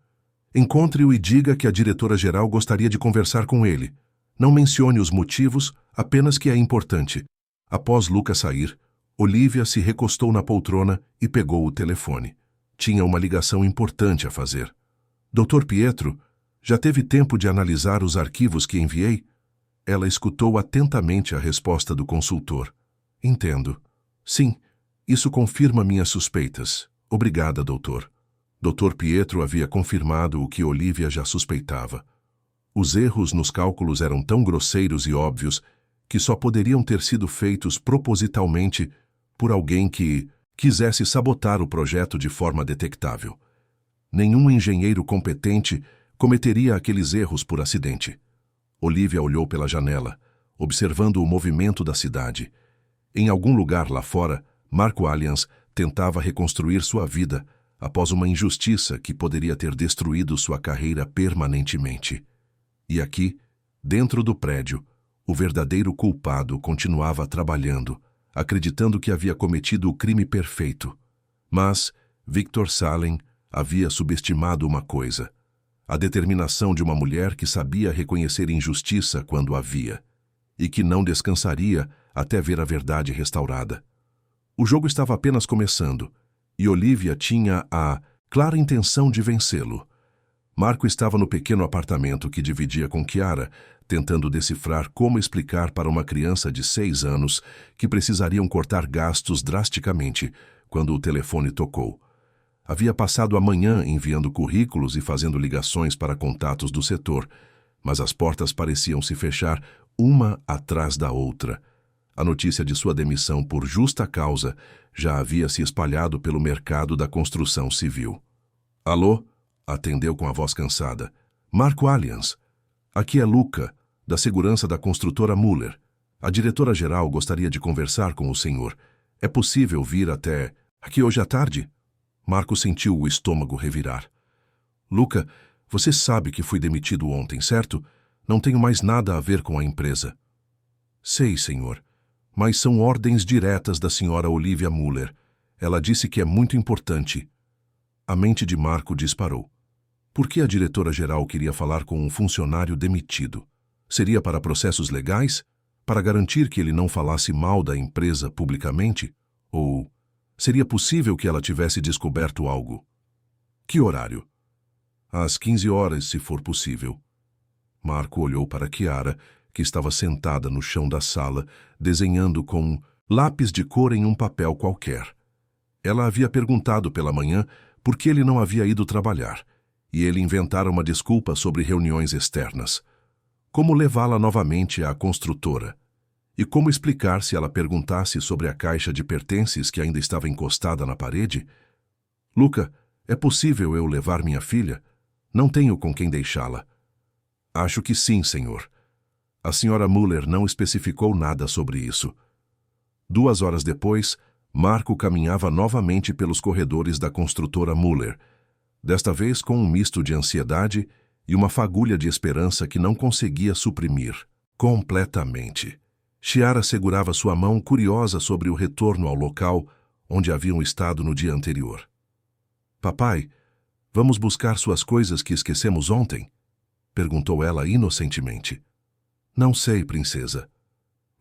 Encontre-o e diga que a diretora-geral gostaria de conversar com ele. Não mencione os motivos, apenas que é importante. Após Luca sair, Olivia se recostou na poltrona e pegou o telefone. Tinha uma ligação importante a fazer. Dr. Pietro, já teve tempo de analisar os arquivos que enviei? Ela escutou atentamente a resposta do consultor. Entendo. Sim, isso confirma minhas suspeitas. Obrigada, doutor. Dr. Pietro havia confirmado o que Olivia já suspeitava. Os erros nos cálculos eram tão grosseiros e óbvios que só poderiam ter sido feitos propositalmente por alguém que quisesse sabotar o projeto de forma detectável. Nenhum engenheiro competente cometeria aqueles erros por acidente. Olivia olhou pela janela, observando o movimento da cidade. Em algum lugar lá fora, Marco Allianz tentava reconstruir sua vida após uma injustiça que poderia ter destruído sua carreira permanentemente. E aqui, dentro do prédio, o verdadeiro culpado continuava trabalhando, acreditando que havia cometido o crime perfeito. Mas Victor Salem havia subestimado uma coisa: a determinação de uma mulher que sabia reconhecer injustiça quando havia, e que não descansaria até ver a verdade restaurada. O jogo estava apenas começando, e Olivia tinha a clara intenção de vencê-lo. Marco estava no pequeno apartamento que dividia com Chiara, tentando decifrar como explicar para uma criança de 6 anos que precisariam cortar gastos drasticamente quando o telefone tocou. Havia passado a manhã enviando currículos e fazendo ligações para contatos do setor, mas as portas pareciam se fechar uma atrás da outra. A notícia de sua demissão por justa causa já havia se espalhado pelo mercado da construção civil. Alô? Atendeu com a voz cansada. Marco Allianz. Aqui é Luca, da segurança da construtora Muller. A diretora-geral gostaria de conversar com o senhor. É possível vir até aqui hoje à tarde? Marco sentiu o estômago revirar. Luca, você sabe que fui demitido ontem, certo? Não tenho mais nada a ver com a empresa. Sei, senhor. Mas são ordens diretas da senhora Olivia Muller. Ela disse que é muito importante. A mente de Marco disparou. Por que a diretora-geral queria falar com um funcionário demitido? Seria para processos legais? Para garantir que ele não falasse mal da empresa publicamente? Ou seria possível que ela tivesse descoberto algo? Que horário? Às 15 horas, se for possível. Marco olhou para Chiara, que estava sentada no chão da sala, desenhando com lápis de cor em um papel qualquer. Ela havia perguntado pela manhã por que ele não havia ido trabalhar, e ele inventara uma desculpa sobre reuniões externas. Como levá-la novamente à construtora? E como explicar se ela perguntasse sobre a caixa de pertences que ainda estava encostada na parede? Luca, é possível eu levar minha filha? Não tenho com quem deixá-la. Acho que sim, senhor. A senhora Muller não especificou nada sobre isso. 2 horas depois, Marco caminhava novamente pelos corredores da construtora Muller, desta vez com um misto de ansiedade e uma fagulha de esperança que não conseguia suprimir completamente. Chiara segurava sua mão curiosa sobre o retorno ao local onde haviam estado no dia anterior. Papai, vamos buscar suas coisas que esquecemos ontem? Perguntou ela inocentemente. Não sei, princesa.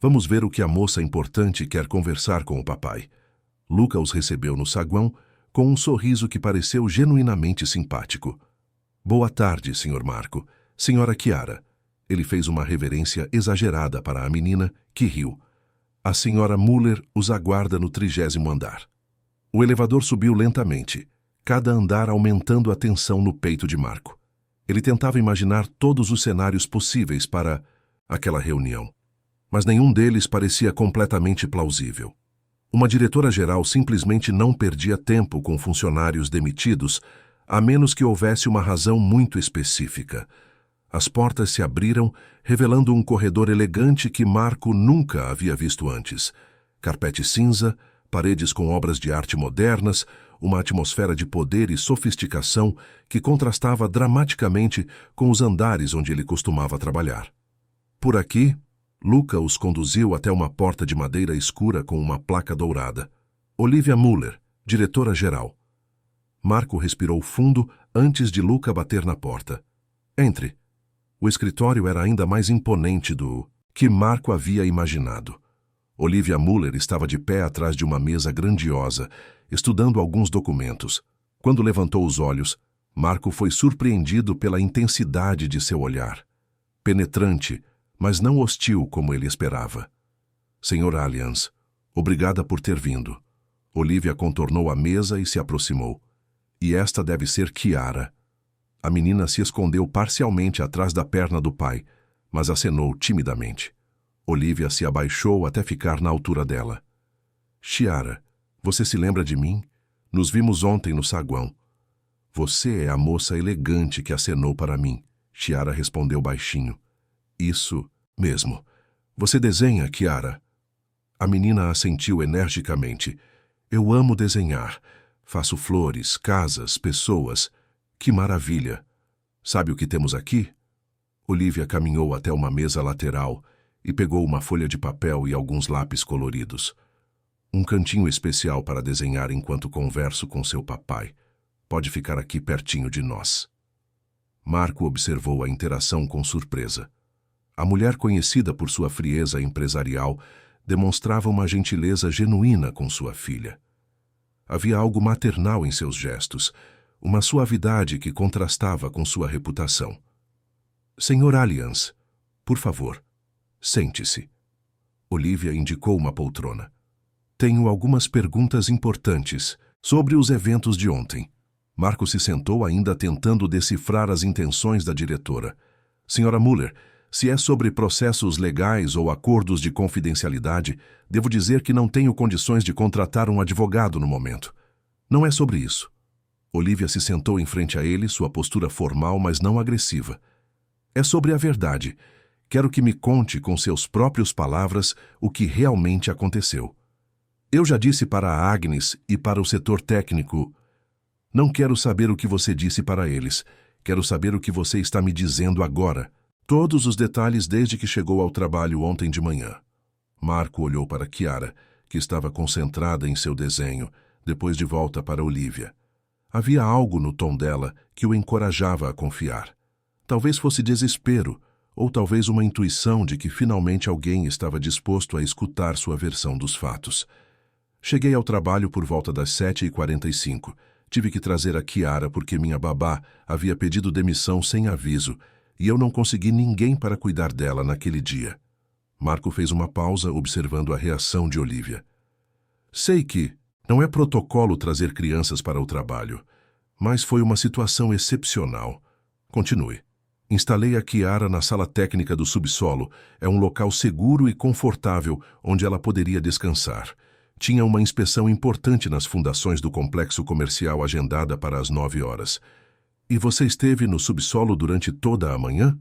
Vamos ver o que a moça importante quer conversar com o papai. Luca os recebeu no saguão com um sorriso que pareceu genuinamente simpático. Boa tarde, Sr. Marco. Senhora Chiara. Ele fez uma reverência exagerada para a menina, que riu. A senhora Muller os aguarda no 30º andar. O elevador subiu lentamente, cada andar aumentando a tensão no peito de Marco. Ele tentava imaginar todos os cenários possíveis para aquela reunião, mas nenhum deles parecia completamente plausível. Uma diretora-geral simplesmente não perdia tempo com funcionários demitidos, a menos que houvesse uma razão muito específica. As portas se abriram, revelando um corredor elegante que Marco nunca havia visto antes. Carpete cinza, paredes com obras de arte modernas, uma atmosfera de poder e sofisticação que contrastava dramaticamente com os andares onde ele costumava trabalhar. Por aqui, Luca os conduziu até uma porta de madeira escura com uma placa dourada. Olivia Muller, diretora-geral. Marco respirou fundo antes de Luca bater na porta. Entre. O escritório era ainda mais imponente do que Marco havia imaginado. Olivia Muller estava de pé atrás de uma mesa grandiosa, estudando alguns documentos. Quando levantou os olhos, Marco foi surpreendido pela intensidade de seu olhar. Penetrante, mas não hostil como ele esperava. Senhor Allianz, obrigada por ter vindo. Olivia contornou a mesa e se aproximou. E esta deve ser Chiara. A menina se escondeu parcialmente atrás da perna do pai, mas acenou timidamente. Olivia se abaixou até ficar na altura dela. Chiara, você se lembra de mim? Nos vimos ontem no saguão. Você é a moça elegante que acenou para mim, Chiara respondeu baixinho. Isso mesmo. Você desenha, Chiara? A menina assentiu energicamente. Eu amo desenhar. Faço flores, casas, pessoas. Que maravilha! Sabe o que temos aqui? Olivia caminhou até uma mesa lateral e pegou uma folha de papel e alguns lápis coloridos. Um cantinho especial para desenhar enquanto converso com seu papai. Pode ficar aqui pertinho de nós. Marco observou a interação com surpresa. A mulher, conhecida por sua frieza empresarial, demonstrava uma gentileza genuína com sua filha. Havia algo maternal em seus gestos, uma suavidade que contrastava com sua reputação. Senhor Allianz, por favor, sente-se. Olivia indicou uma poltrona. Tenho algumas perguntas importantes sobre os eventos de ontem. Marco se sentou ainda tentando decifrar as intenções da diretora. Senhora Muller, se é sobre processos legais ou acordos de confidencialidade, devo dizer que não tenho condições de contratar um advogado no momento. Não é sobre isso. Olivia se sentou em frente a ele, sua postura formal, mas não agressiva. É sobre a verdade. Quero que me conte com seus próprias palavras o que realmente aconteceu. Eu já disse para a Agnes e para o setor técnico. Não quero saber o que você disse para eles. Quero saber o que você está me dizendo agora. Todos os detalhes desde que chegou ao trabalho ontem de manhã. Marco olhou para Chiara, que estava concentrada em seu desenho, depois de volta para Olivia. Havia algo no tom dela que o encorajava a confiar. Talvez fosse desespero, ou talvez uma intuição de que finalmente alguém estava disposto a escutar sua versão dos fatos. Cheguei ao trabalho por volta das 7h45. Tive que trazer a Chiara porque minha babá havia pedido demissão sem aviso e eu não consegui ninguém para cuidar dela naquele dia. Marco fez uma pausa observando a reação de Olivia. Sei que não é protocolo trazer crianças para o trabalho, mas foi uma situação excepcional. Continue. Instalei a Chiara na sala técnica do subsolo. É um local seguro e confortável onde ela poderia descansar. Tinha uma inspeção importante nas fundações do complexo comercial agendada para as 9 horas. E você esteve no subsolo durante toda a manhã?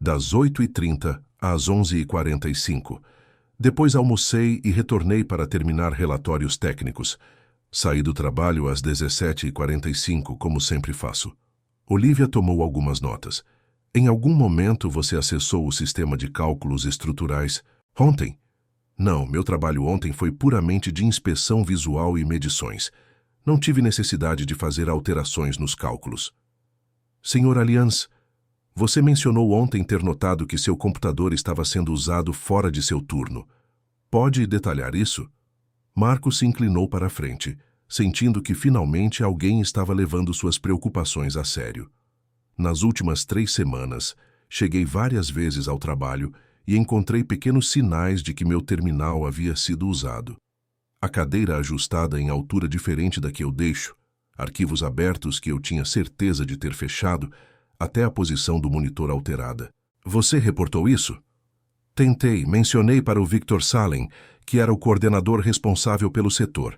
Das 8h30 às 11h45. Depois almocei e retornei para terminar relatórios técnicos. Saí do trabalho às 17h45, como sempre faço. Olivia tomou algumas notas. Em algum momento você acessou o sistema de cálculos estruturais? Ontem? Não, meu trabalho ontem foi puramente de inspeção visual e medições. Não tive necessidade de fazer alterações nos cálculos. Senhor Allianz, você mencionou ontem ter notado que seu computador estava sendo usado fora de seu turno. Pode detalhar isso? Marco se inclinou para a frente, sentindo que finalmente alguém estava levando suas preocupações a sério. Nas últimas 3 semanas, cheguei várias vezes ao trabalho e encontrei pequenos sinais de que meu terminal havia sido usado. A cadeira ajustada em altura diferente da que eu deixo, arquivos abertos que eu tinha certeza de ter fechado, até a posição do monitor alterada. Você reportou isso? Tentei, mencionei para o Victor Salem, que era o coordenador responsável pelo setor,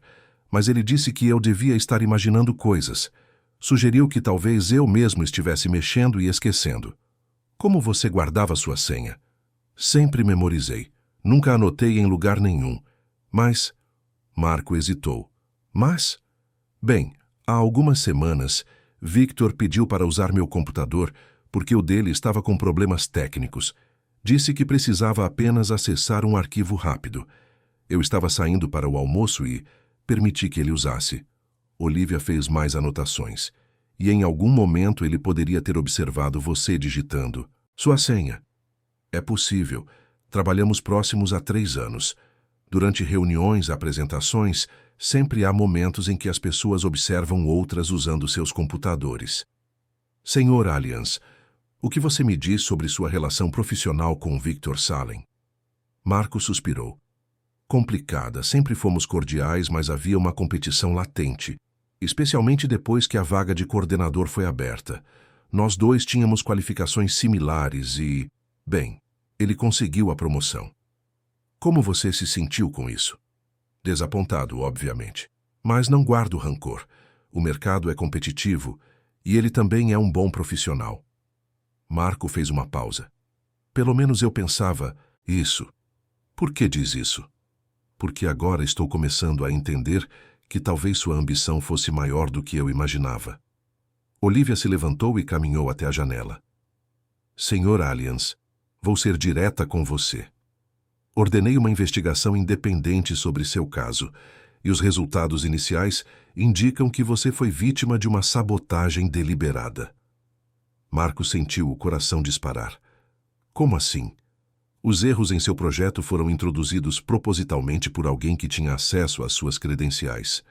mas ele disse que eu devia estar imaginando coisas. Sugeriu que talvez eu mesmo estivesse mexendo e esquecendo. Como você guardava sua senha? Sempre memorizei. Nunca anotei em lugar nenhum. Mas... Marco hesitou. Mas? Bem, há algumas semanas, Victor pediu para usar meu computador porque o dele estava com problemas técnicos. Disse que precisava apenas acessar um arquivo rápido. Eu estava saindo para o almoço e permiti que ele usasse. Olivia fez mais anotações. E em algum momento ele poderia ter observado você digitando sua senha. É possível. Trabalhamos próximos há 3 anos. Durante reuniões, apresentações, sempre há momentos em que as pessoas observam outras usando seus computadores. Senhor Allianz, o que você me diz sobre sua relação profissional com Victor Salem? Marco suspirou. Complicada, sempre fomos cordiais, mas havia uma competição latente, especialmente depois que a vaga de coordenador foi aberta. Nós dois tínhamos qualificações similares e, bem, ele conseguiu a promoção. Como você se sentiu com isso? Desapontado, obviamente. Mas não guardo rancor. O mercado é competitivo e ele também é um bom profissional. Marco fez uma pausa. Pelo menos eu pensava isso. Por que diz isso? Porque agora estou começando a entender que talvez sua ambição fosse maior do que eu imaginava. Olivia se levantou e caminhou até a janela. Senhor Allianz, vou ser direta com você. Ordenei uma investigação independente sobre seu caso, e os resultados iniciais indicam que você foi vítima de uma sabotagem deliberada. Marco sentiu o coração disparar. Como assim? Os erros em seu projeto foram introduzidos propositalmente por alguém que tinha acesso às suas credenciais.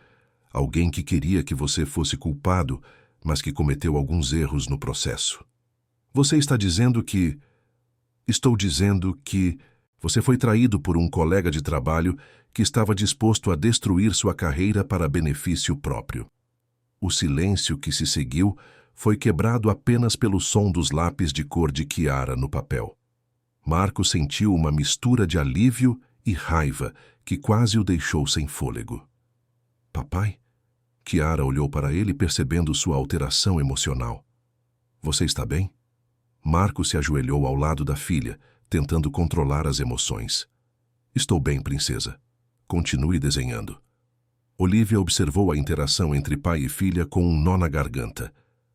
Alguém que queria que você fosse culpado, mas que cometeu alguns erros no processo. Você está dizendo que... Estou dizendo que você foi traído por um colega de trabalho que estava disposto a destruir sua carreira para benefício próprio. O silêncio que se seguiu foi quebrado apenas pelo som dos lápis de cor de Chiara no papel. Marco sentiu uma mistura de alívio e raiva que quase o deixou sem fôlego. Papai? Chiara olhou para ele percebendo sua alteração emocional. Você está bem? Marco se ajoelhou ao lado da filha, tentando controlar as emoções. Estou bem, princesa. Continue desenhando. Olivia observou a interação entre pai e filha com um nó na garganta.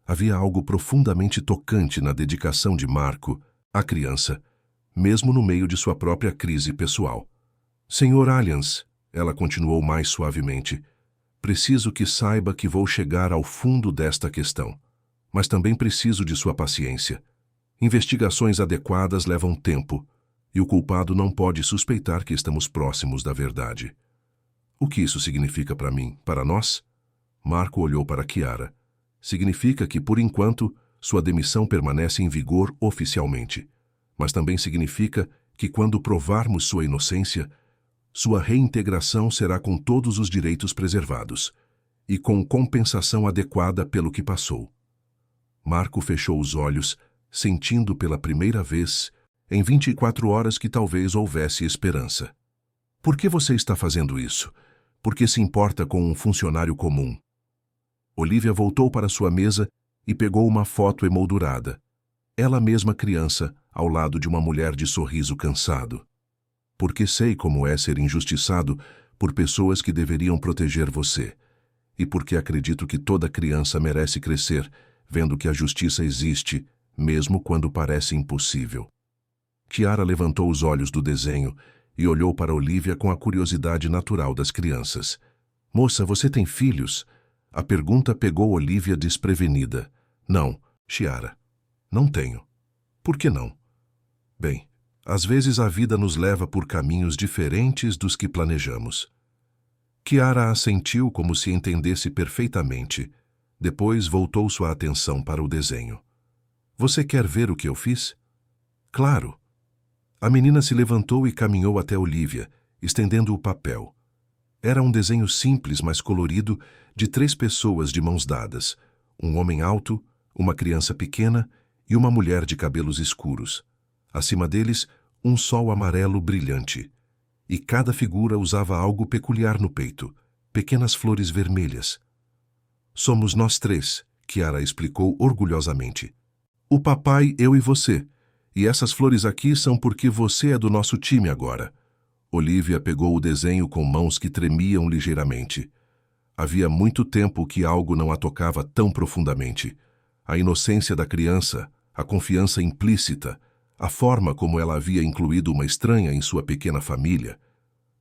Havia algo profundamente tocante na dedicação de Marco à criança, mesmo no meio de sua própria crise pessoal. Senhor Aliens, ela continuou mais suavemente, preciso que saiba que vou chegar ao fundo desta questão, mas também preciso de sua paciência. Investigações adequadas levam tempo, e o culpado não pode suspeitar que estamos próximos da verdade. O que isso significa para mim, para nós? Marco olhou para Chiara. Significa que, por enquanto, sua demissão permanece em vigor oficialmente. Mas também significa que, quando provarmos sua inocência, sua reintegração será com todos os direitos preservados e com compensação adequada pelo que passou. Marco fechou os olhos, sentindo pela primeira vez, em 24 horas, que talvez houvesse esperança. Por que você está fazendo isso? Porque se importa com um funcionário comum. Olivia voltou para sua mesa e pegou uma foto emoldurada. Ela mesma criança, ao lado de uma mulher de sorriso cansado. Porque sei como é ser injustiçado por pessoas que deveriam proteger você. E porque acredito que toda criança merece crescer, vendo que a justiça existe, mesmo quando parece impossível. Chiara levantou os olhos do desenho e olhou para Olivia com a curiosidade natural das crianças. Moça, você tem filhos? A pergunta pegou Olivia desprevenida. Não, Chiara. Não tenho. Por que não? Bem, às vezes a vida nos leva por caminhos diferentes dos que planejamos. Chiara assentiu como se entendesse perfeitamente. Depois voltou sua atenção para o desenho. Você quer ver o que eu fiz? Claro. A menina se levantou e caminhou até Olivia, estendendo o papel. Era um desenho simples, mas colorido, de 3 pessoas de mãos dadas. Um homem alto, uma criança pequena e uma mulher de cabelos escuros. Acima deles, um sol amarelo brilhante. E cada figura usava algo peculiar no peito, pequenas flores vermelhas. Somos nós 3, Chiara explicou orgulhosamente. O papai, eu e você. E essas flores aqui são porque você é do nosso time agora. Olivia pegou o desenho com mãos que tremiam ligeiramente. Havia muito tempo que algo não a tocava tão profundamente. A inocência da criança, a confiança implícita, a forma como ela havia incluído uma estranha em sua pequena família.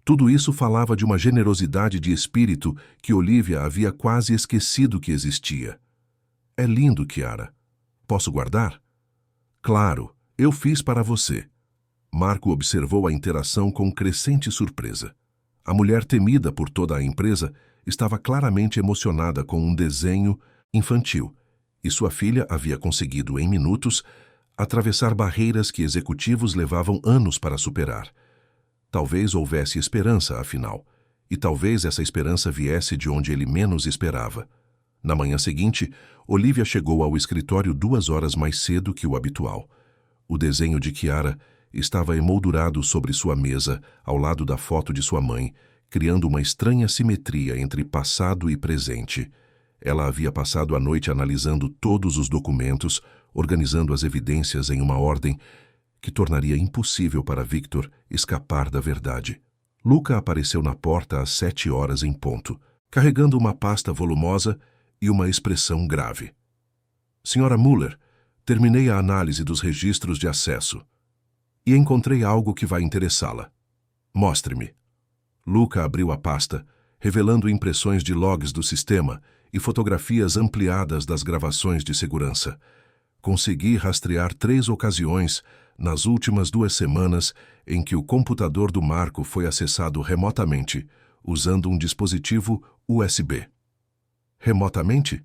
Tudo isso falava de uma generosidade de espírito que Olivia havia quase esquecido que existia. É lindo, Chiara. Posso guardar? Claro, eu fiz para você. Marco observou a interação com crescente surpresa. A mulher temida por toda a empresa estava claramente emocionada com um desenho infantil, e sua filha havia conseguido, em minutos, atravessar barreiras que executivos levavam anos para superar. Talvez houvesse esperança, afinal, e talvez essa esperança viesse de onde ele menos esperava. Na manhã seguinte, Olivia chegou ao escritório 2 horas mais cedo que o habitual. O desenho de Chiara estava emoldurado sobre sua mesa, ao lado da foto de sua mãe, criando uma estranha simetria entre passado e presente. Ela havia passado a noite analisando todos os documentos, organizando as evidências em uma ordem que tornaria impossível para Victor escapar da verdade. Luca apareceu na porta às 7 horas em ponto, carregando uma pasta volumosa e uma expressão grave. Senhora Muller, terminei a análise dos registros de acesso e encontrei algo que vai interessá-la. Mostre-me. Luca abriu a pasta, revelando impressões de logs do sistema e fotografias ampliadas das gravações de segurança. Consegui rastrear 3 ocasiões nas últimas 2 semanas em que o computador do Marco foi acessado remotamente, usando um dispositivo USB. Remotamente?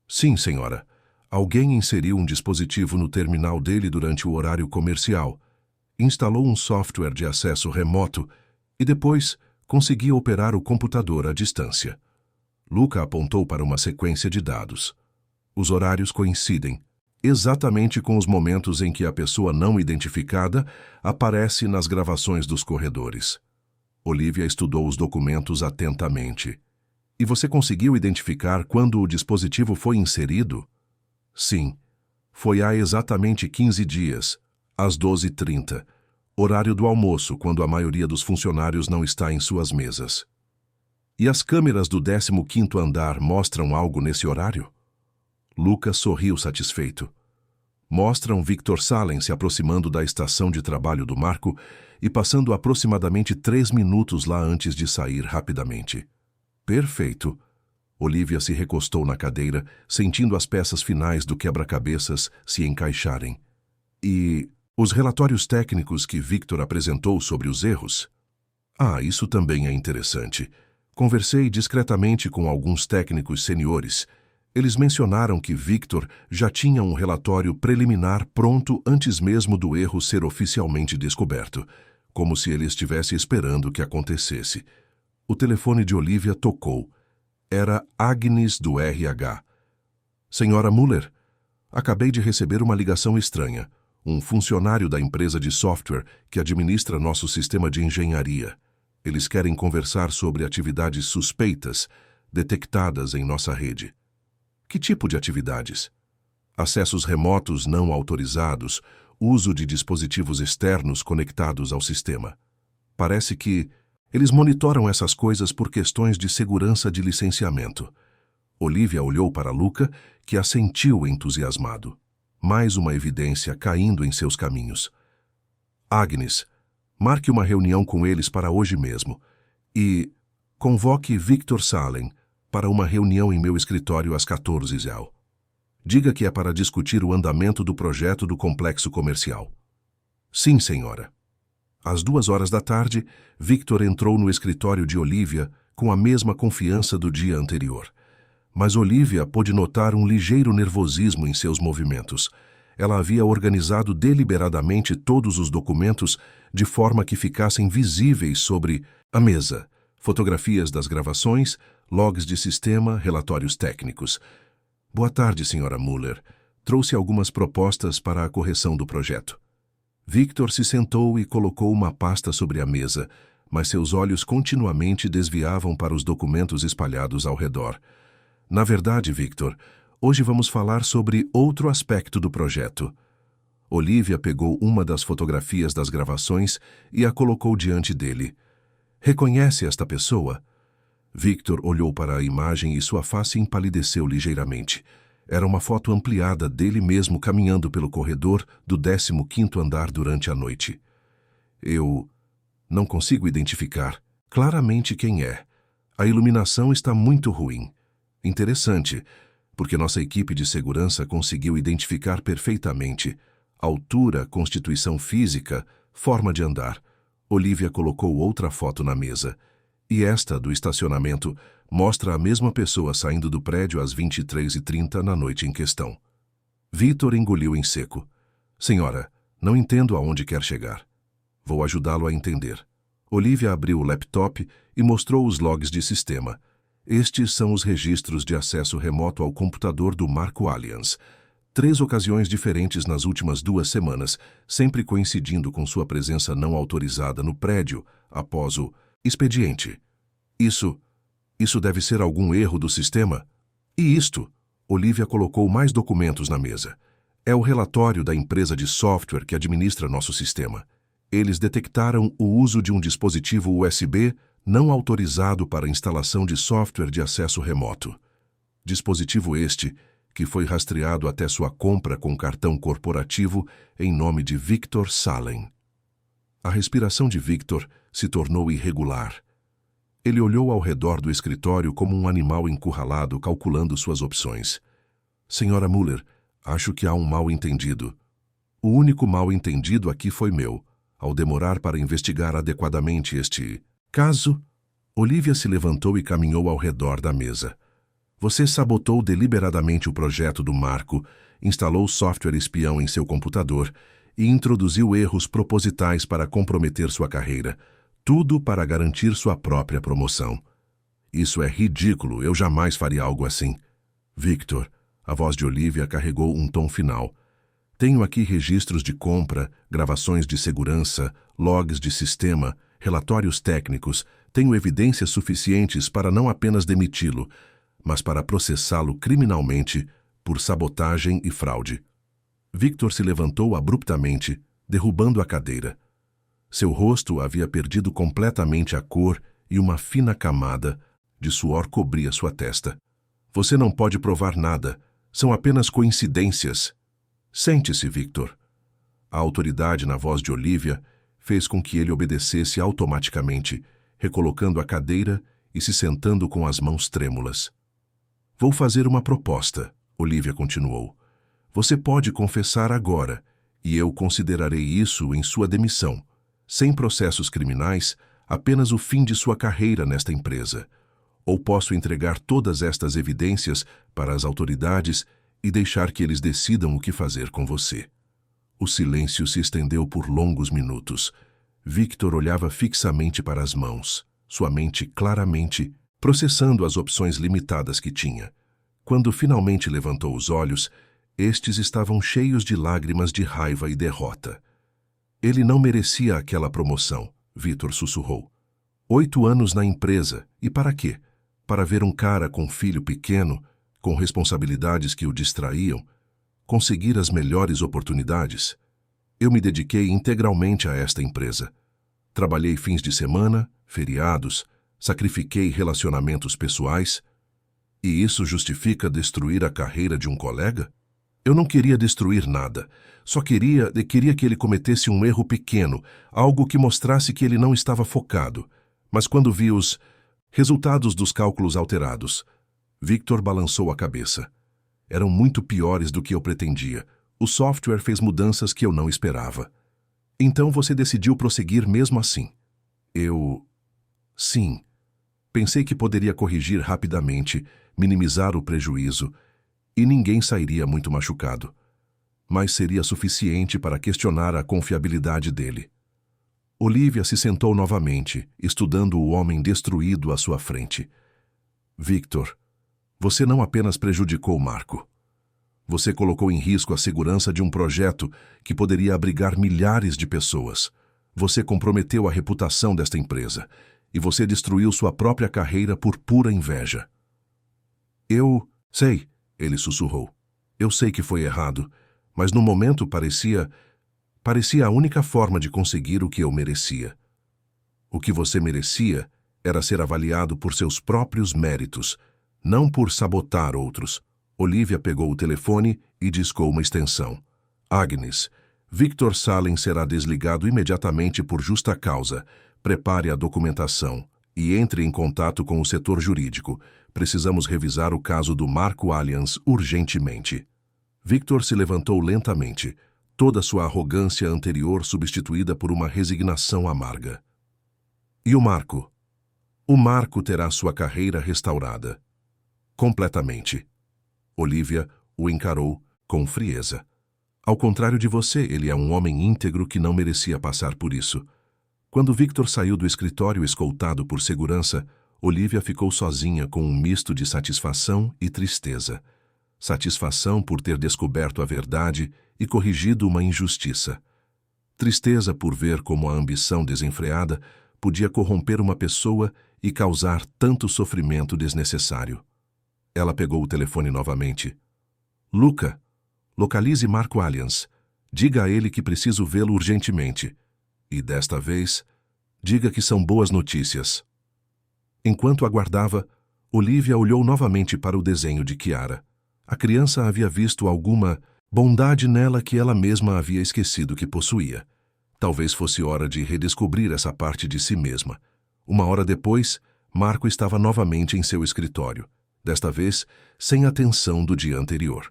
Sim, senhora. Alguém inseriu um dispositivo no terminal dele durante o horário comercial, instalou um software de acesso remoto e depois conseguia operar o computador à distância. Luca apontou para uma sequência de dados. Os horários coincidem, exatamente com os momentos em que a pessoa não identificada aparece nas gravações dos corredores. Olivia estudou os documentos atentamente. E você conseguiu identificar quando o dispositivo foi inserido? Sim. Foi há exatamente 15 dias, às 12h30, horário do almoço, quando a maioria dos funcionários não está em suas mesas. E as câmeras do 15º andar mostram algo nesse horário? Lucas sorriu satisfeito. Mostram Victor Salem se aproximando da estação de trabalho do Marco e passando aproximadamente 3 minutos lá antes de sair rapidamente. Perfeito. Olivia se recostou na cadeira, sentindo as peças finais do quebra-cabeças se encaixarem. E os relatórios técnicos que Victor apresentou sobre os erros? Isso também é interessante. Conversei discretamente com alguns técnicos seniores. Eles mencionaram que Victor já tinha um relatório preliminar pronto antes mesmo do erro ser oficialmente descoberto, como se ele estivesse esperando que acontecesse. O telefone de Olivia tocou. Era Agnes do RH. Senhora Muller, acabei de receber uma ligação estranha. Um funcionário da empresa de software que administra nosso sistema de engenharia. Eles querem conversar sobre atividades suspeitas detectadas em nossa rede. Que tipo de atividades? Acessos remotos não autorizados, uso de dispositivos externos conectados ao sistema. Parece que eles monitoram essas coisas por questões de segurança de licenciamento. Olivia olhou para Luca, que assentiu entusiasmado. Mais uma evidência caindo em seus caminhos. Agnes, marque uma reunião com eles para hoje mesmo e convoque Victor Salem para uma reunião em meu escritório às 14h. Diga que é para discutir o andamento do projeto do complexo comercial. Sim, senhora. Às 14h, Victor entrou no escritório de Olivia com a mesma confiança do dia anterior. Mas Olivia pôde notar um ligeiro nervosismo em seus movimentos. Ela havia organizado deliberadamente todos os documentos de forma que ficassem visíveis sobre a mesa. Fotografias das gravações, logs de sistema, relatórios técnicos. Boa tarde, senhora Muller. Trouxe algumas propostas para a correção do projeto. Victor se sentou e colocou uma pasta sobre a mesa, mas seus olhos continuamente desviavam para os documentos espalhados ao redor. Na verdade, Victor, hoje vamos falar sobre outro aspecto do projeto. Olivia pegou uma das fotografias das gravações e a colocou diante dele. Reconhece esta pessoa? Victor olhou para a imagem e sua face empalideceu ligeiramente. Era uma foto ampliada dele mesmo caminhando pelo corredor do 15º andar durante a noite. Eu não consigo identificar claramente quem é. A iluminação está muito ruim. Interessante, porque nossa equipe de segurança conseguiu identificar perfeitamente altura, constituição física, forma de andar. Olivia colocou outra foto na mesa. E esta, do estacionamento, mostra a mesma pessoa saindo do prédio às 23h30 na noite em questão. Victor engoliu em seco. Senhora, não entendo aonde quer chegar. Vou ajudá-lo a entender. Olivia abriu o laptop e mostrou os logs de sistema. Estes são os registros de acesso remoto ao computador do Marco Allianz. 3 ocasiões diferentes nas últimas 2 semanas, sempre coincidindo com sua presença não autorizada no prédio após o expediente. Isso deve ser algum erro do sistema? E isto? Olivia colocou mais documentos na mesa. É o relatório da empresa de software que administra nosso sistema. Eles detectaram o uso de um dispositivo USB não autorizado para instalação de software de acesso remoto. Dispositivo este que foi rastreado até sua compra com cartão corporativo em nome de Victor Salem. A respiração de Victor se tornou irregular. Ele olhou ao redor do escritório como um animal encurralado calculando suas opções. Senhora Muller, acho que há um mal-entendido. O único mal-entendido aqui foi meu, ao demorar para investigar adequadamente este caso. Olivia se levantou e caminhou ao redor da mesa. Você sabotou deliberadamente o projeto do Marco, instalou software espião em seu computador e introduziu erros propositais para comprometer sua carreira. Tudo para garantir sua própria promoção. Isso é ridículo, eu jamais faria algo assim. Victor, a voz de Olivia carregou um tom final. Tenho aqui registros de compra, gravações de segurança, logs de sistema, relatórios técnicos. Tenho evidências suficientes para não apenas demiti-lo, mas para processá-lo criminalmente por sabotagem e fraude. Victor se levantou abruptamente, derrubando a cadeira. Seu rosto havia perdido completamente a cor e uma fina camada, de suor cobria sua testa. Você não pode provar nada. São apenas coincidências. Sente-se, Victor. A autoridade na voz de Olivia fez com que ele obedecesse automaticamente, recolocando a cadeira e se sentando com as mãos trêmulas. Vou fazer uma proposta, Olivia continuou. Você pode confessar agora, e eu considerarei isso em sua demissão. Sem processos criminais, apenas o fim de sua carreira nesta empresa. Ou posso entregar todas estas evidências para as autoridades e deixar que eles decidam o que fazer com você. O silêncio se estendeu por longos minutos. Victor olhava fixamente para as mãos, sua mente claramente processando as opções limitadas que tinha. Quando finalmente levantou os olhos, estes estavam cheios de lágrimas de raiva e derrota. Ele não merecia aquela promoção, Victor sussurrou. 8 anos na empresa, e para quê? Para ver um cara com filho pequeno, com responsabilidades que o distraíam, conseguir as melhores oportunidades? Eu me dediquei integralmente a esta empresa. Trabalhei fins de semana, feriados, sacrifiquei relacionamentos pessoais. E isso justifica destruir a carreira de um colega? Eu não queria destruir nada. Só queria que ele cometesse um erro pequeno, algo que mostrasse que ele não estava focado. Mas quando vi os resultados dos cálculos alterados, Victor balançou a cabeça. Eram muito piores do que eu pretendia. O software fez mudanças que eu não esperava. Então você decidiu prosseguir mesmo assim? Sim. Pensei que poderia corrigir rapidamente, minimizar o prejuízo, e ninguém sairia muito machucado. Mas seria suficiente para questionar a confiabilidade dele. Olivia se sentou novamente, estudando o homem destruído à sua frente. Victor, você não apenas prejudicou Marco. Você colocou em risco a segurança de um projeto que poderia abrigar milhares de pessoas. Você comprometeu a reputação desta empresa. E você destruiu sua própria carreira por pura inveja. Eu sei, ele sussurrou. Eu sei que foi errado, mas no momento parecia a única forma de conseguir o que eu merecia. O que você merecia era ser avaliado por seus próprios méritos, não por sabotar outros. Olivia pegou o telefone e discou uma extensão. Agnes, Victor Salem será desligado imediatamente por justa causa. Prepare a documentação e entre em contato com o setor jurídico. Precisamos revisar o caso do Marco Allianz urgentemente. Victor se levantou lentamente, toda sua arrogância anterior substituída por uma resignação amarga. E o Marco? O Marco terá sua carreira restaurada. Completamente. Olivia o encarou com frieza. Ao contrário de você, ele é um homem íntegro que não merecia passar por isso. Quando Victor saiu do escritório escoltado por segurança, Olivia ficou sozinha com um misto de satisfação e tristeza. Satisfação por ter descoberto a verdade e corrigido uma injustiça. Tristeza por ver como a ambição desenfreada podia corromper uma pessoa e causar tanto sofrimento desnecessário. Ela pegou o telefone novamente. Luca, localize Marco Allianz. Diga a ele que preciso vê-lo urgentemente. E desta vez, diga que são boas notícias. Enquanto aguardava, Olivia olhou novamente para o desenho de Chiara. A criança havia visto alguma bondade nela que ela mesma havia esquecido que possuía. Talvez fosse hora de redescobrir essa parte de si mesma. Uma hora depois, Marco estava novamente em seu escritório, desta vez sem a tensão do dia anterior.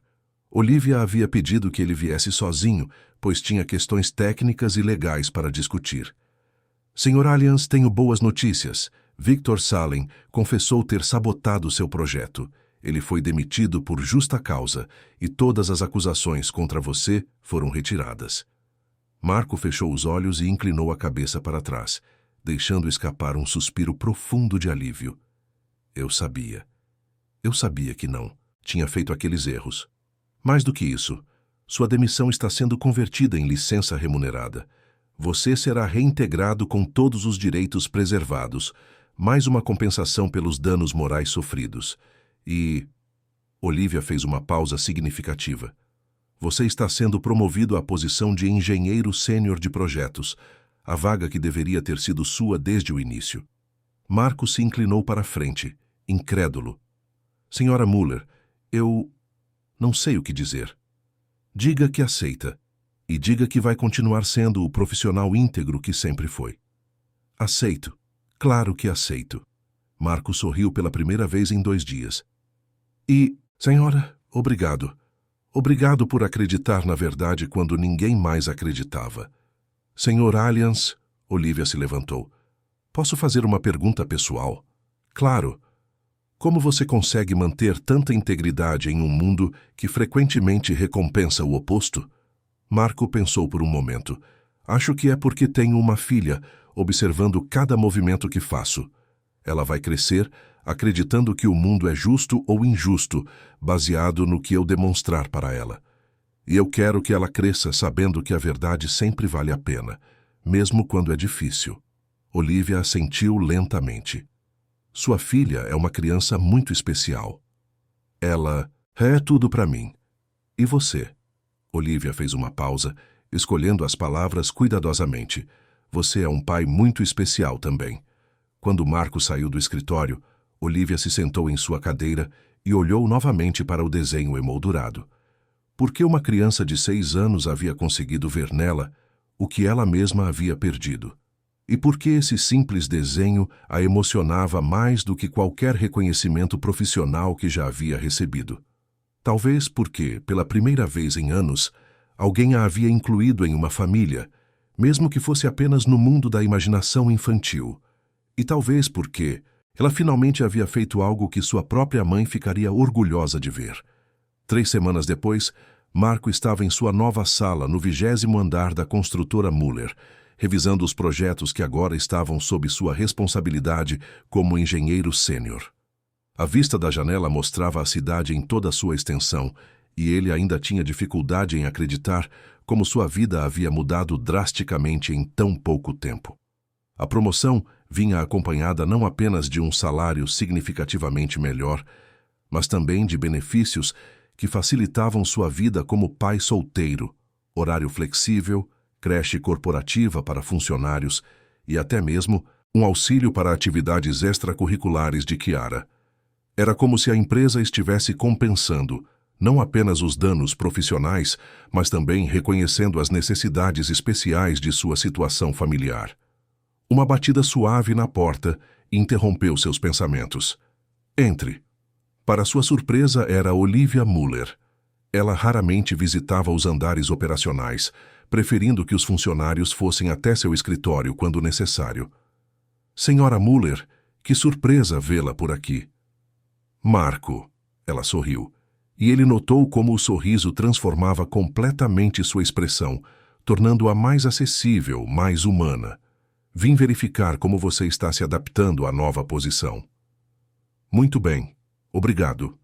Olivia havia pedido que ele viesse sozinho, pois tinha questões técnicas e legais para discutir. Sr. Allianz, tenho boas notícias. Victor Salem confessou ter sabotado seu projeto. Ele foi demitido por justa causa e todas as acusações contra você foram retiradas. Marco fechou os olhos e inclinou a cabeça para trás, deixando escapar um suspiro profundo de alívio. Eu sabia que não tinha feito aqueles erros. Mais do que isso, sua demissão está sendo convertida em licença remunerada. Você será reintegrado com todos os direitos preservados, mais uma compensação pelos danos morais sofridos. E... Olivia fez uma pausa significativa. Você está sendo promovido à posição de engenheiro sênior de projetos, a vaga que deveria ter sido sua desde o início. Marco se inclinou para a frente, incrédulo. Senhora Muller, eu não sei o que dizer. Diga que aceita, e diga que vai continuar sendo o profissional íntegro que sempre foi. Aceito. Claro que aceito. Marco sorriu pela primeira vez em 2 dias. E, senhora, obrigado. Obrigado por acreditar na verdade quando ninguém mais acreditava. Senhor Alliance, Olivia se levantou. Posso fazer uma pergunta pessoal? Claro. Como você consegue manter tanta integridade em um mundo que frequentemente recompensa o oposto? Marco pensou por um momento. Acho que é porque tenho uma filha, observando cada movimento que faço. Ela vai crescer acreditando que o mundo é justo ou injusto, baseado no que eu demonstrar para ela. E eu quero que ela cresça sabendo que a verdade sempre vale a pena, mesmo quando é difícil. Olivia assentiu lentamente. Sua filha é uma criança muito especial. Ela é tudo para mim. E você? Olivia fez uma pausa, escolhendo as palavras cuidadosamente. Você é um pai muito especial também. Quando Marco saiu do escritório, Olivia se sentou em sua cadeira e olhou novamente para o desenho emoldurado. Por que uma criança de 6 anos havia conseguido ver nela o que ela mesma havia perdido? E por que esse simples desenho a emocionava mais do que qualquer reconhecimento profissional que já havia recebido? Talvez porque, pela primeira vez em anos, alguém a havia incluído em uma família, mesmo que fosse apenas no mundo da imaginação infantil. E talvez porque ela finalmente havia feito algo que sua própria mãe ficaria orgulhosa de ver. 3 semanas depois, Marco estava em sua nova sala no 20º andar da construtora Muller, revisando os projetos que agora estavam sob sua responsabilidade como engenheiro sênior. A vista da janela mostrava a cidade em toda a sua extensão, e ele ainda tinha dificuldade em acreditar como sua vida havia mudado drasticamente em tão pouco tempo. A promoção vinha acompanhada não apenas de um salário significativamente melhor, mas também de benefícios que facilitavam sua vida como pai solteiro, horário flexível, creche corporativa para funcionários e até mesmo um auxílio para atividades extracurriculares de Chiara. Era como se a empresa estivesse compensando não apenas os danos profissionais, mas também reconhecendo as necessidades especiais de sua situação familiar. Uma batida suave na porta interrompeu seus pensamentos. Entre. Para sua surpresa, era Olivia Muller. Ela raramente visitava os andares operacionais, preferindo que os funcionários fossem até seu escritório quando necessário. Senhora Muller, que surpresa vê-la por aqui. Marco, ela sorriu, e ele notou como o sorriso transformava completamente sua expressão, tornando-a mais acessível, mais humana. Vim verificar como você está se adaptando à nova posição. Muito bem, obrigado.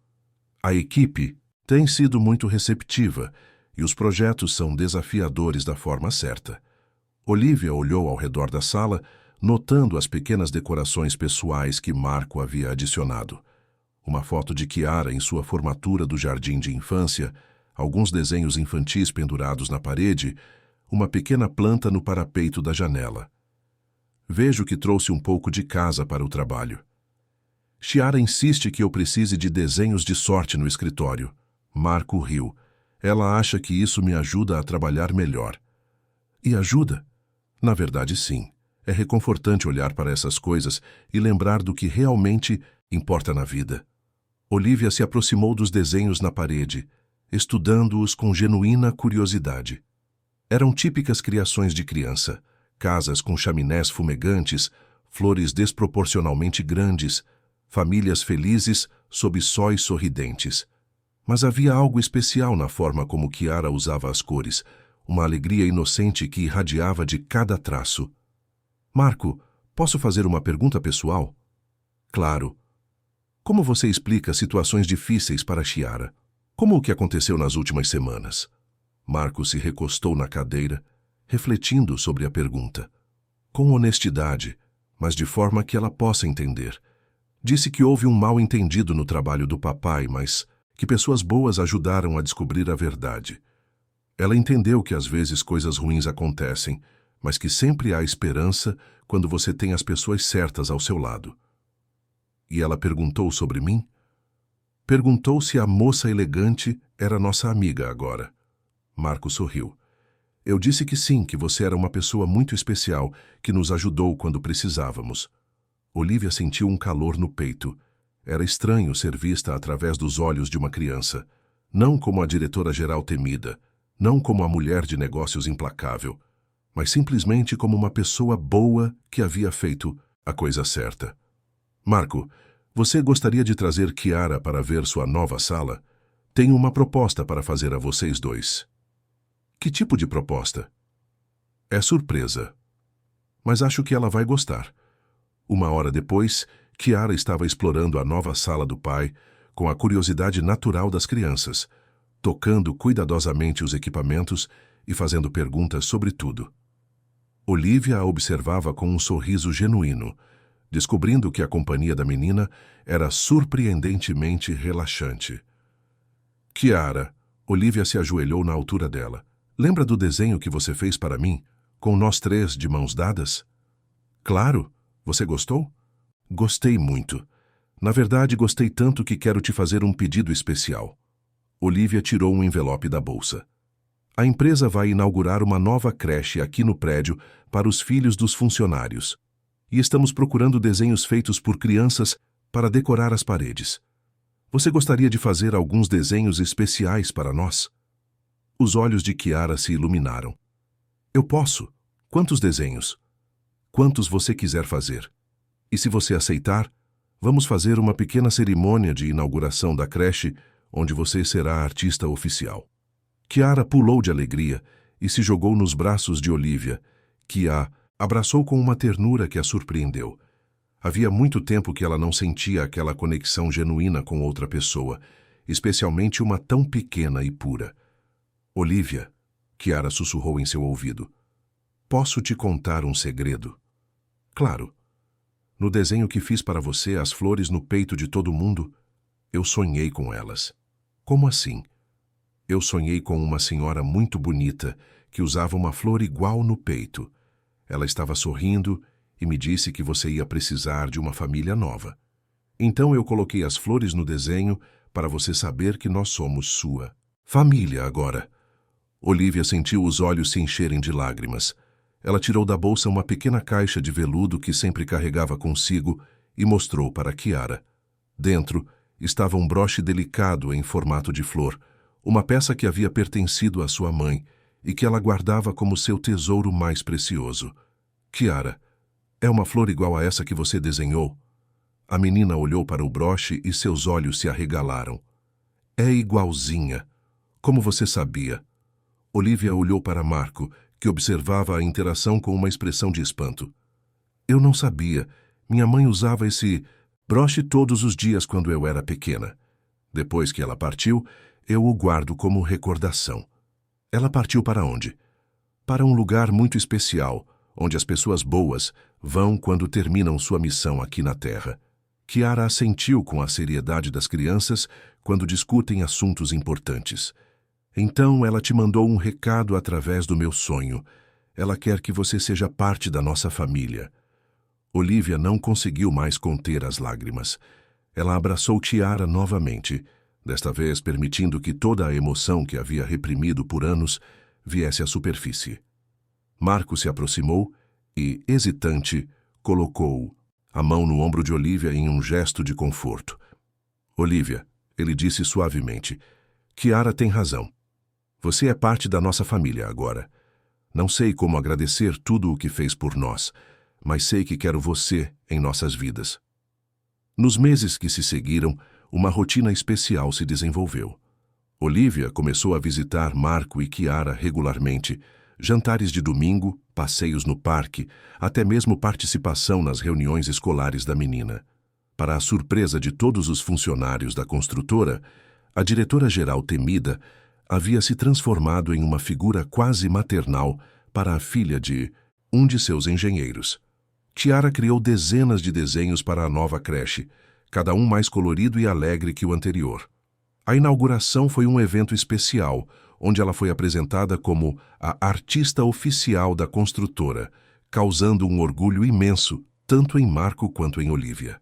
A equipe tem sido muito receptiva e os projetos são desafiadores da forma certa. Olivia olhou ao redor da sala, notando as pequenas decorações pessoais que Marco havia adicionado. Uma foto de Chiara em sua formatura do jardim de infância, alguns desenhos infantis pendurados na parede, uma pequena planta no parapeito da janela. Vejo que trouxe um pouco de casa para o trabalho. Chiara insiste que eu precise de desenhos de sorte no escritório. Marco riu. Ela acha que isso me ajuda a trabalhar melhor. E ajuda? Na verdade, sim. É reconfortante olhar para essas coisas e lembrar do que realmente importa na vida. Olivia se aproximou dos desenhos na parede, estudando-os com genuína curiosidade. Eram típicas criações de criança. Casas com chaminés fumegantes, flores desproporcionalmente grandes, famílias felizes sob sóis sorridentes. Mas havia algo especial na forma como Chiara usava as cores, uma alegria inocente que irradiava de cada traço. Marco, posso fazer uma pergunta pessoal? Claro. Como você explica situações difíceis para Chiara? Como o que aconteceu nas últimas semanas? Marco se recostou na cadeira, refletindo sobre a pergunta. Com honestidade, mas de forma que ela possa entender. Disse que houve um mal-entendido no trabalho do papai, mas que pessoas boas ajudaram a descobrir a verdade. Ela entendeu que às vezes coisas ruins acontecem, mas que sempre há esperança quando você tem as pessoas certas ao seu lado. E ela perguntou sobre mim? Perguntou se a moça elegante era nossa amiga agora. Marco sorriu. Eu disse que sim, que você era uma pessoa muito especial, que nos ajudou quando precisávamos. Olivia sentiu um calor no peito. Era estranho ser vista através dos olhos de uma criança. Não como a diretora-geral temida, não como a mulher de negócios implacável, mas simplesmente como uma pessoa boa que havia feito a coisa certa. Marco, você gostaria de trazer Chiara para ver sua nova sala? Tenho uma proposta para fazer a vocês dois. Que tipo de proposta? É surpresa. Mas acho que ela vai gostar. Uma hora depois, Chiara estava explorando a nova sala do pai, com a curiosidade natural das crianças, tocando cuidadosamente os equipamentos e fazendo perguntas sobre tudo. Olivia a observava com um sorriso genuíno, descobrindo que a companhia da menina era surpreendentemente relaxante. Chiara, Olivia se ajoelhou na altura dela. Lembra do desenho que você fez para mim, com nós três de mãos dadas? Claro. Você gostou? Gostei muito. Na verdade, gostei tanto que quero te fazer um pedido especial. Olivia tirou um envelope da bolsa. A empresa vai inaugurar uma nova creche aqui no prédio para os filhos dos funcionários. E estamos procurando desenhos feitos por crianças para decorar as paredes. Você gostaria de fazer alguns desenhos especiais para nós? Os olhos de Chiara se iluminaram. Eu posso. Quantos desenhos? Quantos você quiser fazer. E se você aceitar, vamos fazer uma pequena cerimônia de inauguração da creche, onde você será a artista oficial. Chiara pulou de alegria e se jogou nos braços de Olivia, que a abraçou com uma ternura que a surpreendeu. Havia muito tempo que ela não sentia aquela conexão genuína com outra pessoa, especialmente uma tão pequena e pura. Olivia, Chiara sussurrou em seu ouvido, posso te contar um segredo? Claro. No desenho que fiz para você, as flores no peito de todo mundo, eu sonhei com elas. Como assim? Eu sonhei com uma senhora muito bonita que usava uma flor igual no peito. Ela estava sorrindo e me disse que você ia precisar de uma família nova. Então eu coloquei as flores no desenho para você saber que nós somos sua família agora. Olivia sentiu os olhos se encherem de lágrimas. Ela tirou da bolsa uma pequena caixa de veludo que sempre carregava consigo e mostrou para Chiara. Dentro estava um broche delicado em formato de flor, uma peça que havia pertencido à sua mãe e que ela guardava como seu tesouro mais precioso. Chiara, é uma flor igual a essa que você desenhou? A menina olhou para o broche e seus olhos se arregalaram. É igualzinha. Como você sabia? Olivia olhou para Marco, que observava a interação com uma expressão de espanto. Eu não sabia. Minha mãe usava esse broche todos os dias quando eu era pequena. Depois que ela partiu, eu o guardo como recordação. Ela partiu para onde? Para um lugar muito especial, onde as pessoas boas vão quando terminam sua missão aqui na Terra. Chiara assentiu com a seriedade das crianças quando discutem assuntos importantes. Então ela te mandou um recado através do meu sonho. Ela quer que você seja parte da nossa família. Olivia não conseguiu mais conter as lágrimas. Ela abraçou Chiara novamente, desta vez permitindo que toda a emoção que havia reprimido por anos viesse à superfície. Marco se aproximou e, hesitante, colocou a mão no ombro de Olivia em um gesto de conforto. Olivia, ele disse suavemente, Chiara tem razão. Você é parte da nossa família agora. Não sei como agradecer tudo o que fez por nós, mas sei que quero você em nossas vidas. Nos meses que se seguiram, uma rotina especial se desenvolveu. Olivia começou a visitar Marco e Chiara regularmente, jantares de domingo, passeios no parque, até mesmo participação nas reuniões escolares da menina. Para a surpresa de todos os funcionários da construtora, a diretora-geral temida havia se transformado em uma figura quase maternal para a filha de um de seus engenheiros. Chiara criou dezenas de desenhos para a nova creche, cada um mais colorido e alegre que o anterior. A inauguração foi um evento especial, onde ela foi apresentada como a artista oficial da construtora, causando um orgulho imenso, tanto em Marco quanto em Olivia.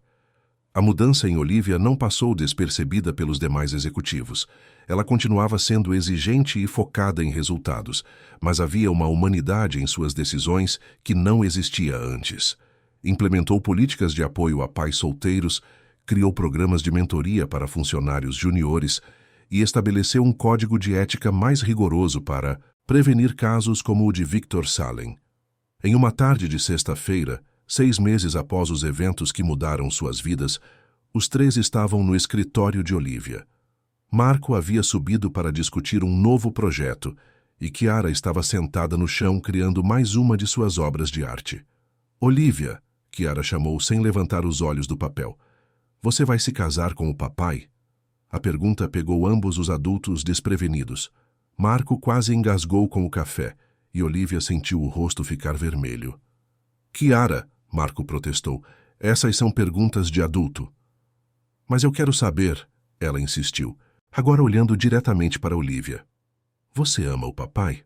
A mudança em Olivia não passou despercebida pelos demais executivos. Ela continuava sendo exigente e focada em resultados, mas havia uma humanidade em suas decisões que não existia antes. Implementou políticas de apoio a pais solteiros, criou programas de mentoria para funcionários juniores e estabeleceu um código de ética mais rigoroso para prevenir casos como o de Victor Salem. Em uma tarde de sexta-feira, 6 meses após os eventos que mudaram suas vidas, os três estavam no escritório de Olivia. Marco havia subido para discutir um novo projeto e Chiara estava sentada no chão criando mais uma de suas obras de arte. Olivia, Chiara chamou sem levantar os olhos do papel. Você vai se casar com o papai? A pergunta pegou ambos os adultos desprevenidos. Marco quase engasgou com o café e Olivia sentiu o rosto ficar vermelho. Chiara, Marco protestou, essas são perguntas de adulto. Mas eu quero saber, ela insistiu, agora olhando diretamente para Olivia. Você ama o papai?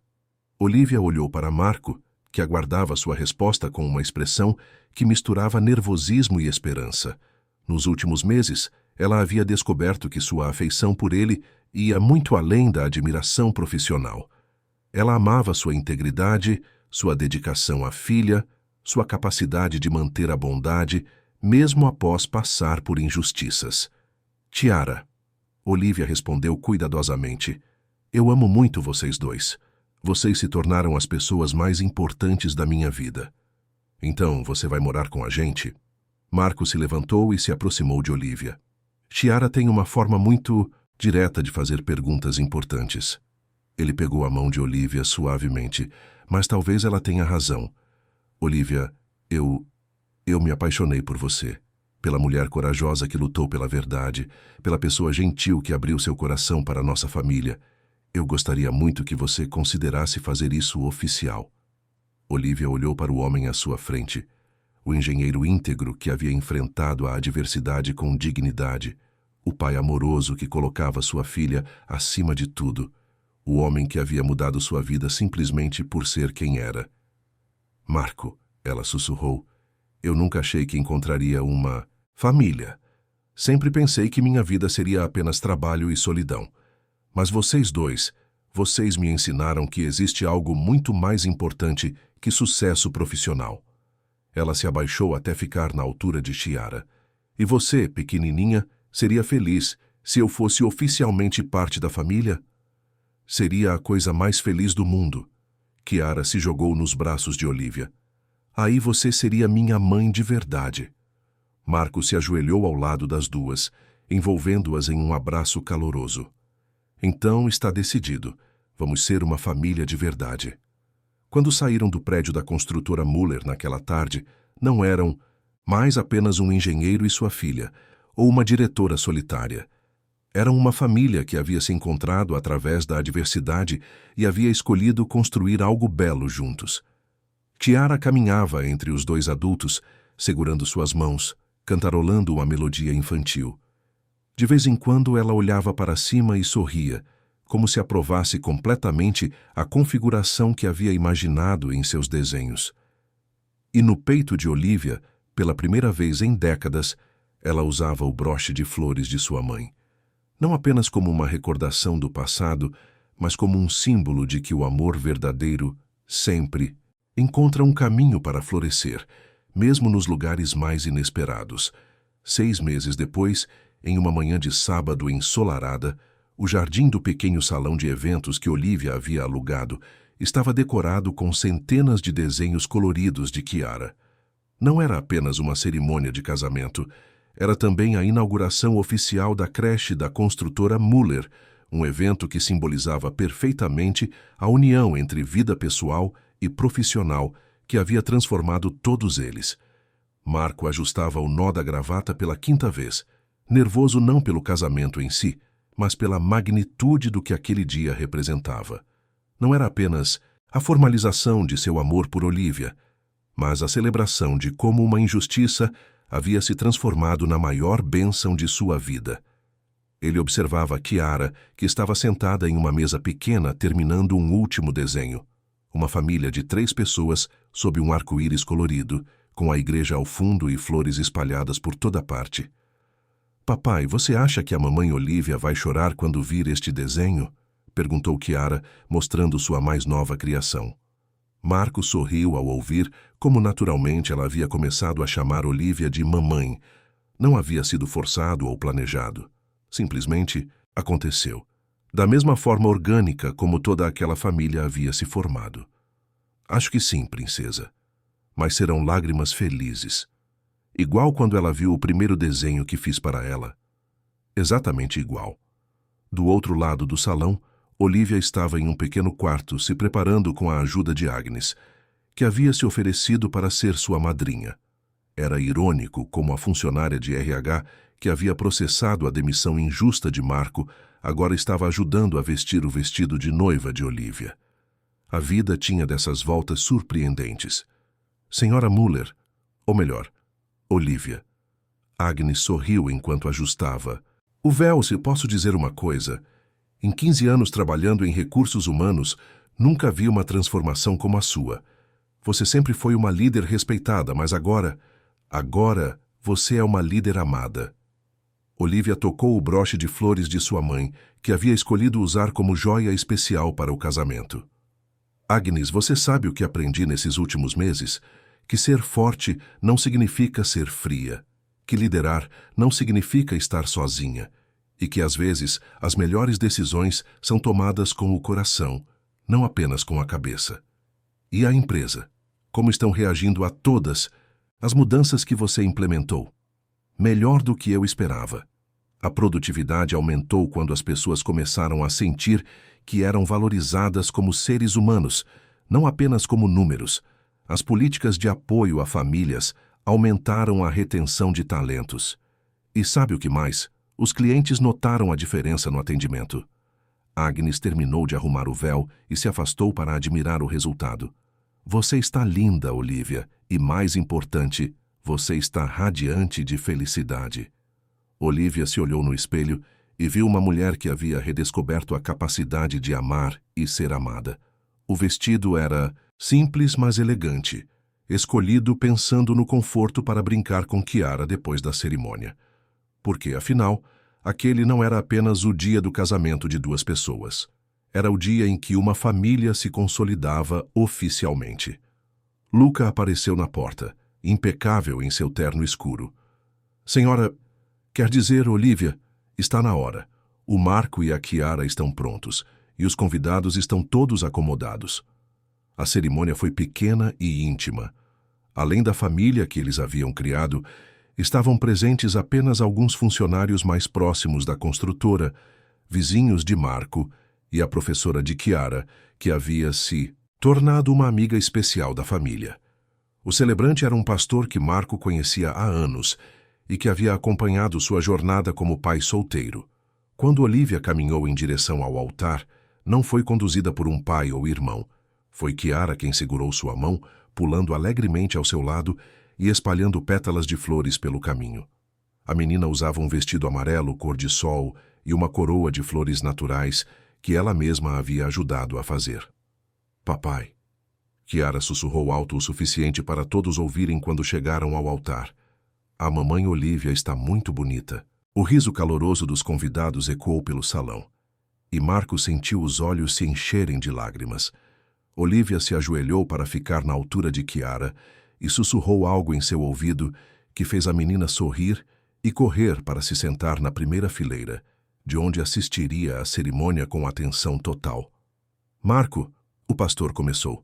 Olivia olhou para Marco, que aguardava sua resposta com uma expressão que misturava nervosismo e esperança. Nos últimos meses, ela havia descoberto que sua afeição por ele ia muito além da admiração profissional. Ela amava sua integridade, sua dedicação à filha, sua capacidade de manter a bondade, mesmo após passar por injustiças. Chiara, Olivia respondeu cuidadosamente, eu amo muito vocês dois. Vocês se tornaram as pessoas mais importantes da minha vida. Então, você vai morar com a gente? Marco se levantou e se aproximou de Olivia. Chiara tem uma forma muito direta de fazer perguntas importantes. Ele pegou a mão de Olivia suavemente, mas talvez ela tenha razão. Olivia, eu me apaixonei por você, pela mulher corajosa que lutou pela verdade, pela pessoa gentil que abriu seu coração para nossa família. Eu gostaria muito que você considerasse fazer isso oficial. Olivia olhou para o homem à sua frente, o engenheiro íntegro que havia enfrentado a adversidade com dignidade, o pai amoroso que colocava sua filha acima de tudo, o homem que havia mudado sua vida simplesmente por ser quem era. Marco, ela sussurrou, eu nunca achei que encontraria uma família. Sempre pensei que minha vida seria apenas trabalho e solidão. Mas vocês dois, vocês me ensinaram que existe algo muito mais importante que sucesso profissional. Ela se abaixou até ficar na altura de Chiara. E você, pequenininha, seria feliz se eu fosse oficialmente parte da família? Seria a coisa mais feliz do mundo. Chiara se jogou nos braços de Olivia. Aí você seria minha mãe de verdade. Marco se ajoelhou ao lado das duas, envolvendo-as em um abraço caloroso. Então está decidido. Vamos ser uma família de verdade. Quando saíram do prédio da construtora Muller naquela tarde, não eram mais apenas um engenheiro e sua filha, ou uma diretora solitária. Eram uma família que havia se encontrado através da adversidade e havia escolhido construir algo belo juntos. Chiara caminhava entre os dois adultos, segurando suas mãos, cantarolando uma melodia infantil. De vez em quando ela olhava para cima e sorria, como se aprovasse completamente a configuração que havia imaginado em seus desenhos. E no peito de Olivia, pela primeira vez em décadas, ela usava o broche de flores de sua mãe. Não apenas como uma recordação do passado, mas como um símbolo de que o amor verdadeiro, sempre, encontra um caminho para florescer, mesmo nos lugares mais inesperados. 6 meses depois, em uma manhã de sábado ensolarada, o jardim do pequeno salão de eventos que Olivia havia alugado estava decorado com centenas de desenhos coloridos de Chiara. Não era apenas uma cerimônia de casamento, era também a inauguração oficial da creche da construtora Muller, um evento que simbolizava perfeitamente a união entre vida pessoal e profissional que havia transformado todos eles. Marco ajustava o nó da gravata pela 5ª vez, nervoso não pelo casamento em si, mas pela magnitude do que aquele dia representava. Não era apenas a formalização de seu amor por Olivia, mas a celebração de como uma injustiça havia se transformado na maior bênção de sua vida. Ele observava Chiara, que estava sentada em uma mesa pequena terminando um último desenho. Uma família de 3 pessoas sob um arco-íris colorido, com a igreja ao fundo e flores espalhadas por toda parte. Papai, você acha que a mamãe Olivia vai chorar quando vir este desenho? Perguntou Chiara, mostrando sua mais nova criação. Marco sorriu ao ouvir como naturalmente ela havia começado a chamar Olivia de mamãe. Não havia sido forçado ou planejado. Simplesmente aconteceu. Da mesma forma orgânica como toda aquela família havia se formado. Acho que sim, princesa. Mas serão lágrimas felizes. Igual quando ela viu o primeiro desenho que fiz para ela. Exatamente igual. Do outro lado do salão, Olivia estava em um pequeno quarto se preparando com a ajuda de Agnes, que havia se oferecido para ser sua madrinha. Era irônico como a funcionária de RH, que havia processado a demissão injusta de Marco, agora estava ajudando a vestir o vestido de noiva de Olivia. A vida tinha dessas voltas surpreendentes. Senhora Muller, ou melhor, Olivia. Agnes sorriu enquanto ajustava. O véu, se posso dizer uma coisa. Em 15 anos trabalhando em recursos humanos, nunca vi uma transformação como a sua. Você sempre foi uma líder respeitada, mas agora você é uma líder amada. Olivia tocou o broche de flores de sua mãe, que havia escolhido usar como joia especial para o casamento. Agnes, você sabe o que aprendi nesses últimos meses? Que ser forte não significa ser fria. Que liderar não significa estar sozinha. E que, às vezes, as melhores decisões são tomadas com o coração, não apenas com a cabeça. E a empresa? Como estão reagindo a todas as mudanças que você implementou? Melhor do que eu esperava. A produtividade aumentou quando as pessoas começaram a sentir que eram valorizadas como seres humanos, não apenas como números. As políticas de apoio a famílias aumentaram a retenção de talentos. E sabe o que mais? Os clientes notaram a diferença no atendimento. Agnes terminou de arrumar o véu e se afastou para admirar o resultado. Você está linda, Olivia, e mais importante, você está radiante de felicidade. Olivia se olhou no espelho e viu uma mulher que havia redescoberto a capacidade de amar e ser amada. O vestido era simples, mas elegante, escolhido pensando no conforto para brincar com Chiara depois da cerimônia. Porque, afinal, aquele não era apenas o dia do casamento de duas pessoas. Era o dia em que uma família se consolidava oficialmente. Luca apareceu na porta, impecável em seu terno escuro. Senhora, quer dizer, Olivia, está na hora. O Marco e a Chiara estão prontos, e os convidados estão todos acomodados. A cerimônia foi pequena e íntima. Além da família que eles haviam criado, estavam presentes apenas alguns funcionários mais próximos da construtora, vizinhos de Marco e a professora de Chiara, que havia se tornado uma amiga especial da família. O celebrante era um pastor que Marco conhecia há anos e que havia acompanhado sua jornada como pai solteiro. Quando Olivia caminhou em direção ao altar, não foi conduzida por um pai ou irmão. Foi Chiara quem segurou sua mão, pulando alegremente ao seu lado e espalhando pétalas de flores pelo caminho. A menina usava um vestido amarelo cor de sol e uma coroa de flores naturais que ela mesma havia ajudado a fazer. Papai. Chiara sussurrou alto o suficiente para todos ouvirem quando chegaram ao altar. A mamãe Olivia está muito bonita. O riso caloroso dos convidados ecoou pelo salão. E Marco sentiu os olhos se encherem de lágrimas. Olivia se ajoelhou para ficar na altura de Chiara e sussurrou algo em seu ouvido que fez a menina sorrir e correr para se sentar na primeira fileira, de onde assistiria à cerimônia com atenção total. Marco, o pastor começou,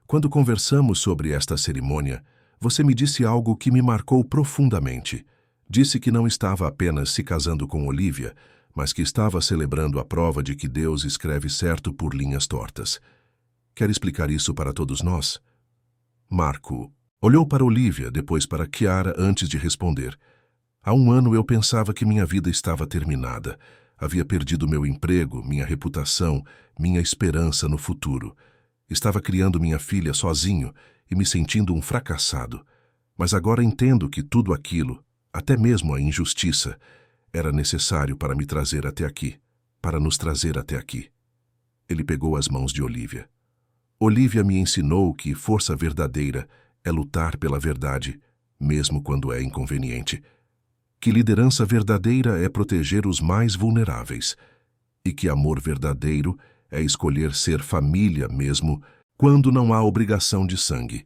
quando conversamos sobre esta cerimônia, você me disse algo que me marcou profundamente. Disse que não estava apenas se casando com Olivia, mas que estava celebrando a prova de que Deus escreve certo por linhas tortas. Quer explicar isso para todos nós? Marco olhou para Olivia, depois para Chiara antes de responder. Há um ano eu pensava que minha vida estava terminada. Havia perdido meu emprego, minha reputação, minha esperança no futuro. Estava criando minha filha sozinho e me sentindo um fracassado. Mas agora entendo que tudo aquilo, até mesmo a injustiça, era necessário para me trazer até aqui, para nos trazer até aqui. Ele pegou as mãos de Olivia. Olivia me ensinou que força verdadeira é lutar pela verdade, mesmo quando é inconveniente. que liderança verdadeira é proteger os mais vulneráveis e que amor verdadeiro é escolher ser família mesmo quando não há obrigação de sangue.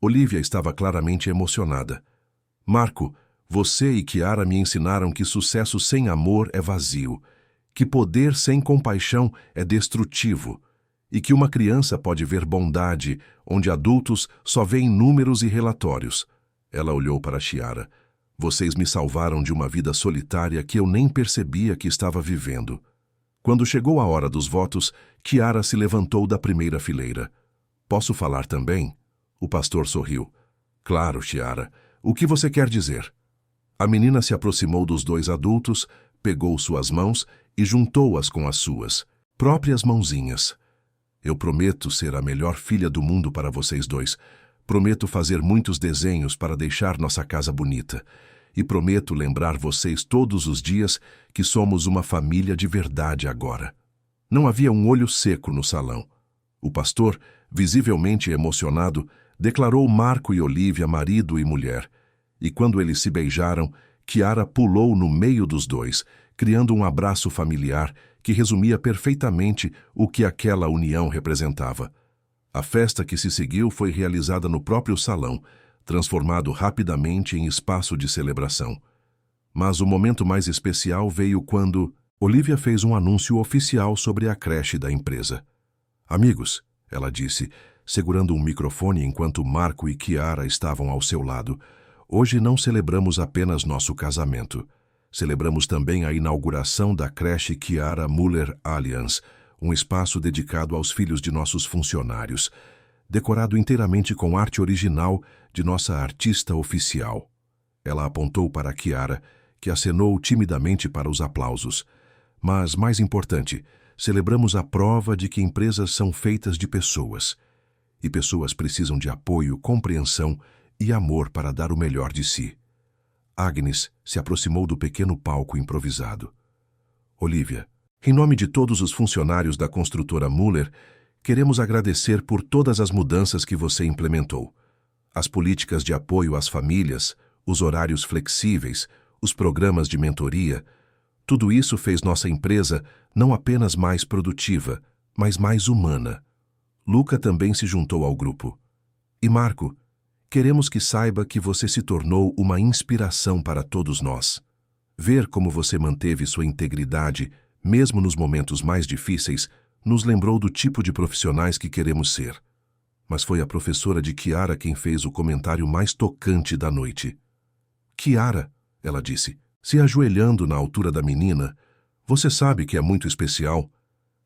Olivia estava claramente emocionada. Marco, você e Chiara me ensinaram que sucesso sem amor é vazio, que poder sem compaixão é destrutivo e que uma criança pode ver bondade onde adultos só veem números e relatórios. Ela olhou para Chiara. Vocês me salvaram de uma vida solitária que eu nem percebia que estava vivendo. Quando chegou a hora dos votos, Chiara se levantou da primeira fileira. Posso falar também? O pastor sorriu. Claro, Chiara. O que você quer dizer? A menina se aproximou dos dois adultos, pegou suas mãos e juntou-as com as suas próprias mãozinhas. Eu prometo ser a melhor filha do mundo para vocês dois. Prometo fazer muitos desenhos para deixar nossa casa bonita. E prometo lembrar vocês todos os dias que somos uma família de verdade agora. Não havia um olho seco no salão. O pastor, visivelmente emocionado, declarou Marco e Olivia marido e mulher. E quando eles se beijaram, Chiara pulou no meio dos dois, criando um abraço familiar que resumia perfeitamente o que aquela união representava. A festa que se seguiu foi realizada no próprio salão, transformado rapidamente em espaço de celebração. Mas o momento mais especial veio quando Olivia fez um anúncio oficial sobre a creche da empresa. Amigos, ela disse, segurando um microfone enquanto Marco e Chiara estavam ao seu lado, hoje não celebramos apenas nosso casamento. Celebramos também a inauguração da creche Chiara Muller Alliance, um espaço dedicado aos filhos de nossos funcionários, decorado inteiramente com arte original de nossa artista oficial. Ela apontou para Chiara, que acenou timidamente para os aplausos. Mas, mais importante, celebramos a prova de que empresas são feitas de pessoas. E pessoas precisam de apoio, compreensão e amor para dar o melhor de si. Agnes se aproximou do pequeno palco improvisado. Olivia, em nome de todos os funcionários da construtora Muller, queremos agradecer por todas as mudanças que você implementou. As políticas de apoio às famílias, os horários flexíveis, os programas de mentoria, tudo isso fez nossa empresa não apenas mais produtiva, mas mais humana. Luca também se juntou ao grupo. E Marco, queremos que saiba que você se tornou uma inspiração para todos nós. Ver como você manteve sua integridade, mesmo nos momentos mais difíceis, nos lembrou do tipo de profissionais que queremos ser. Mas foi a professora de Chiara quem fez o comentário mais tocante da noite. Chiara, ela disse, se ajoelhando na altura da menina, você sabe que é muito especial.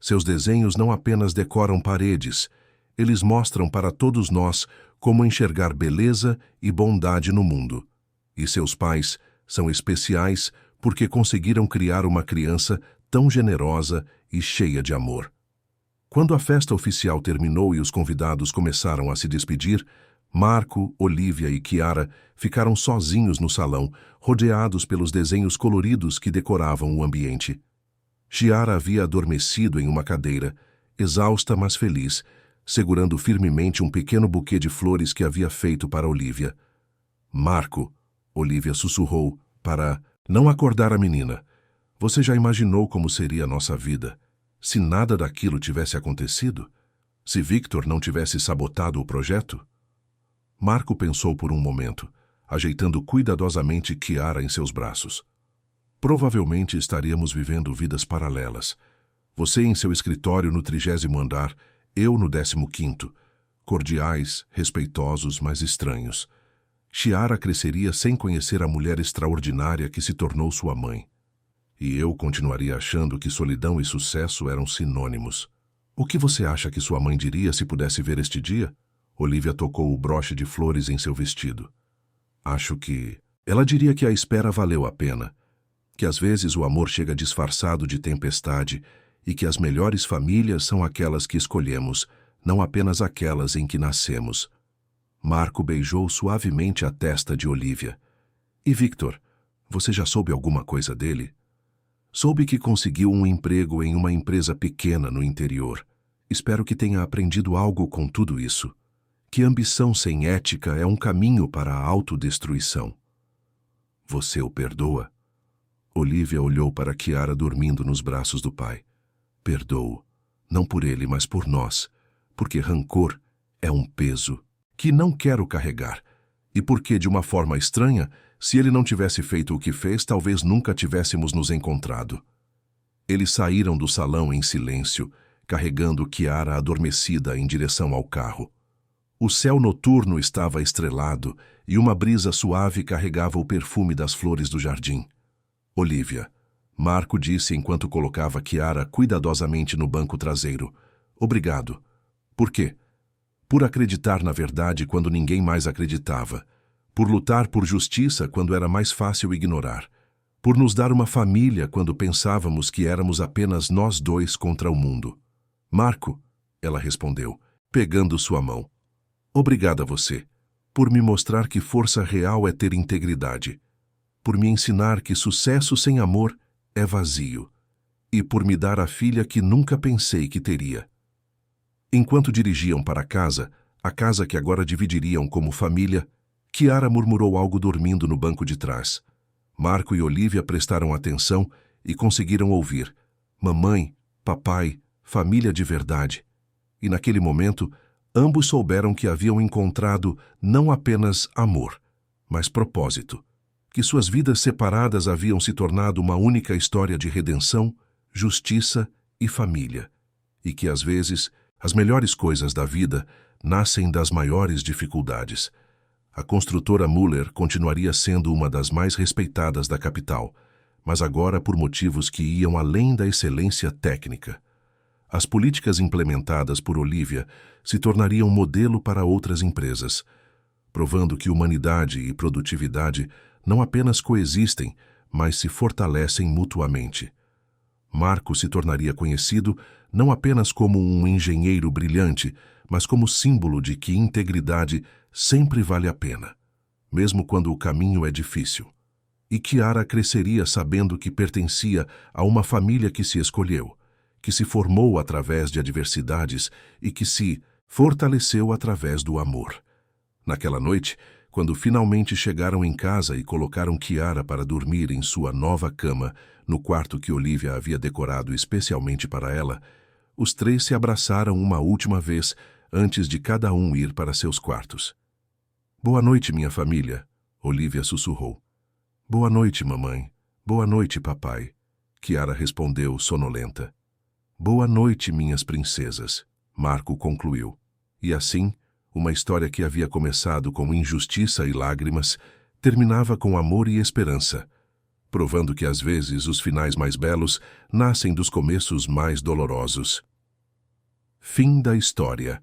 Seus desenhos não apenas decoram paredes, eles mostram para todos nós como enxergar beleza e bondade no mundo. E seus pais são especiais porque conseguiram criar uma criança tão generosa e cheia de amor. Quando a festa oficial terminou e os convidados começaram a se despedir, Marco, Olivia e Chiara ficaram sozinhos no salão, rodeados pelos desenhos coloridos que decoravam o ambiente. Chiara havia adormecido em uma cadeira, exausta mas feliz, segurando firmemente um pequeno buquê de flores que havia feito para Olivia. Marco, Olivia sussurrou, para não acordar a menina. Você já imaginou como seria a nossa vida se nada daquilo tivesse acontecido? Se Victor não tivesse sabotado o projeto? Marco pensou por um momento, ajeitando cuidadosamente Chiara em seus braços. Provavelmente estaríamos vivendo vidas paralelas. Você em seu escritório no 30º andar, eu no 15º, cordiais, respeitosos, mas estranhos. Chiara cresceria sem conhecer a mulher extraordinária que se tornou sua mãe. E eu continuaria achando que solidão e sucesso eram sinônimos. O que você acha que sua mãe diria se pudesse ver este dia? Olivia tocou o broche de flores em seu vestido. Acho que ela diria que a espera valeu a pena, que às vezes o amor chega disfarçado de tempestade e que as melhores famílias são aquelas que escolhemos, não apenas aquelas em que nascemos. Marco beijou suavemente a testa de Olivia. E Victor, você já soube alguma coisa dele? Soube que conseguiu um emprego em uma empresa pequena no interior. Espero que tenha aprendido algo com tudo isso. Que ambição sem ética é um caminho para a autodestruição. Você o perdoa? Olivia olhou para Chiara dormindo nos braços do pai. Perdoo, não por ele, mas por nós, porque rancor é um peso que não quero carregar, e porque, de uma forma estranha, se ele não tivesse feito o que fez, talvez nunca tivéssemos nos encontrado. Eles saíram do salão em silêncio, carregando Chiara adormecida em direção ao carro. O céu noturno estava estrelado e uma brisa suave carregava o perfume das flores do jardim. Olivia, Marco disse enquanto colocava Chiara cuidadosamente no banco traseiro. Obrigado. Por quê? Por acreditar na verdade quando ninguém mais acreditava. Por lutar por justiça quando era mais fácil ignorar. Por nos dar uma família quando pensávamos que éramos apenas nós dois contra o mundo. Marco, ela respondeu, pegando sua mão. Obrigada a você, por me mostrar que força real é ter integridade, por me ensinar que sucesso sem amor é vazio, e por me dar a filha que nunca pensei que teria. Enquanto dirigiam para casa, a casa que agora dividiriam como família, Chiara murmurou algo dormindo no banco de trás. Marco e Olivia prestaram atenção e conseguiram ouvir. Mamãe, papai, família de verdade. E naquele momento, ambos souberam que haviam encontrado não apenas amor, mas propósito, que suas vidas separadas haviam se tornado uma única história de redenção, justiça e família, e que às vezes as melhores coisas da vida nascem das maiores dificuldades. A construtora Müller continuaria sendo uma das mais respeitadas da capital, mas agora por motivos que iam além da excelência técnica. As políticas implementadas por Olivia se tornariam modelo para outras empresas, provando que humanidade e produtividade não apenas coexistem, mas se fortalecem mutuamente. Marco se tornaria conhecido não apenas como um engenheiro brilhante, mas como símbolo de que integridade sempre vale a pena, mesmo quando o caminho é difícil. E Chiara cresceria sabendo que pertencia a uma família que se escolheu, que se formou através de adversidades e que se fortaleceu através do amor. Naquela noite, quando finalmente chegaram em casa e colocaram Chiara para dormir em sua nova cama, no quarto que Olivia havia decorado especialmente para ela, os três se abraçaram uma última vez antes de cada um ir para seus quartos. Boa noite, minha família, Olivia sussurrou. Boa noite, mamãe. Boa noite, papai, Chiara respondeu sonolenta. Boa noite, minhas princesas, Marco concluiu. E assim, uma história que havia começado com injustiça e lágrimas, terminava com amor e esperança, provando que às vezes os finais mais belos nascem dos começos mais dolorosos. Fim da história.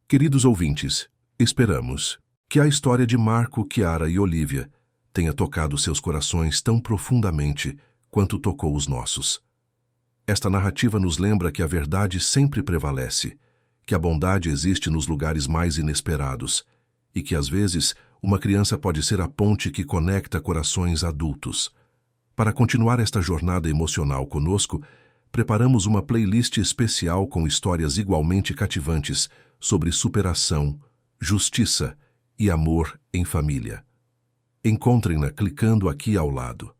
Queridos ouvintes, esperamos que a história de Marco, Chiara e Olivia tenha tocado seus corações tão profundamente quanto tocou os nossos. Esta narrativa nos lembra que a verdade sempre prevalece, que a bondade existe nos lugares mais inesperados e que, às vezes, uma criança pode ser a ponte que conecta corações adultos. Para continuar esta jornada emocional conosco, preparamos uma playlist especial com histórias igualmente cativantes sobre superação, justiça e amor em família. Encontrem-na clicando aqui ao lado.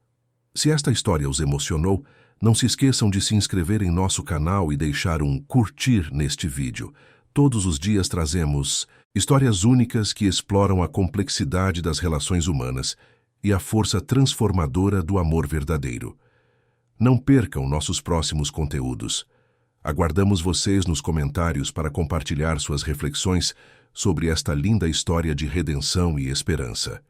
Se esta história os emocionou, não se esqueçam de se inscrever em nosso canal e deixar um curtir neste vídeo. Todos os dias trazemos histórias únicas que exploram a complexidade das relações humanas e a força transformadora do amor verdadeiro. Não percam nossos próximos conteúdos. Aguardamos vocês nos comentários para compartilhar suas reflexões sobre esta linda história de redenção e esperança.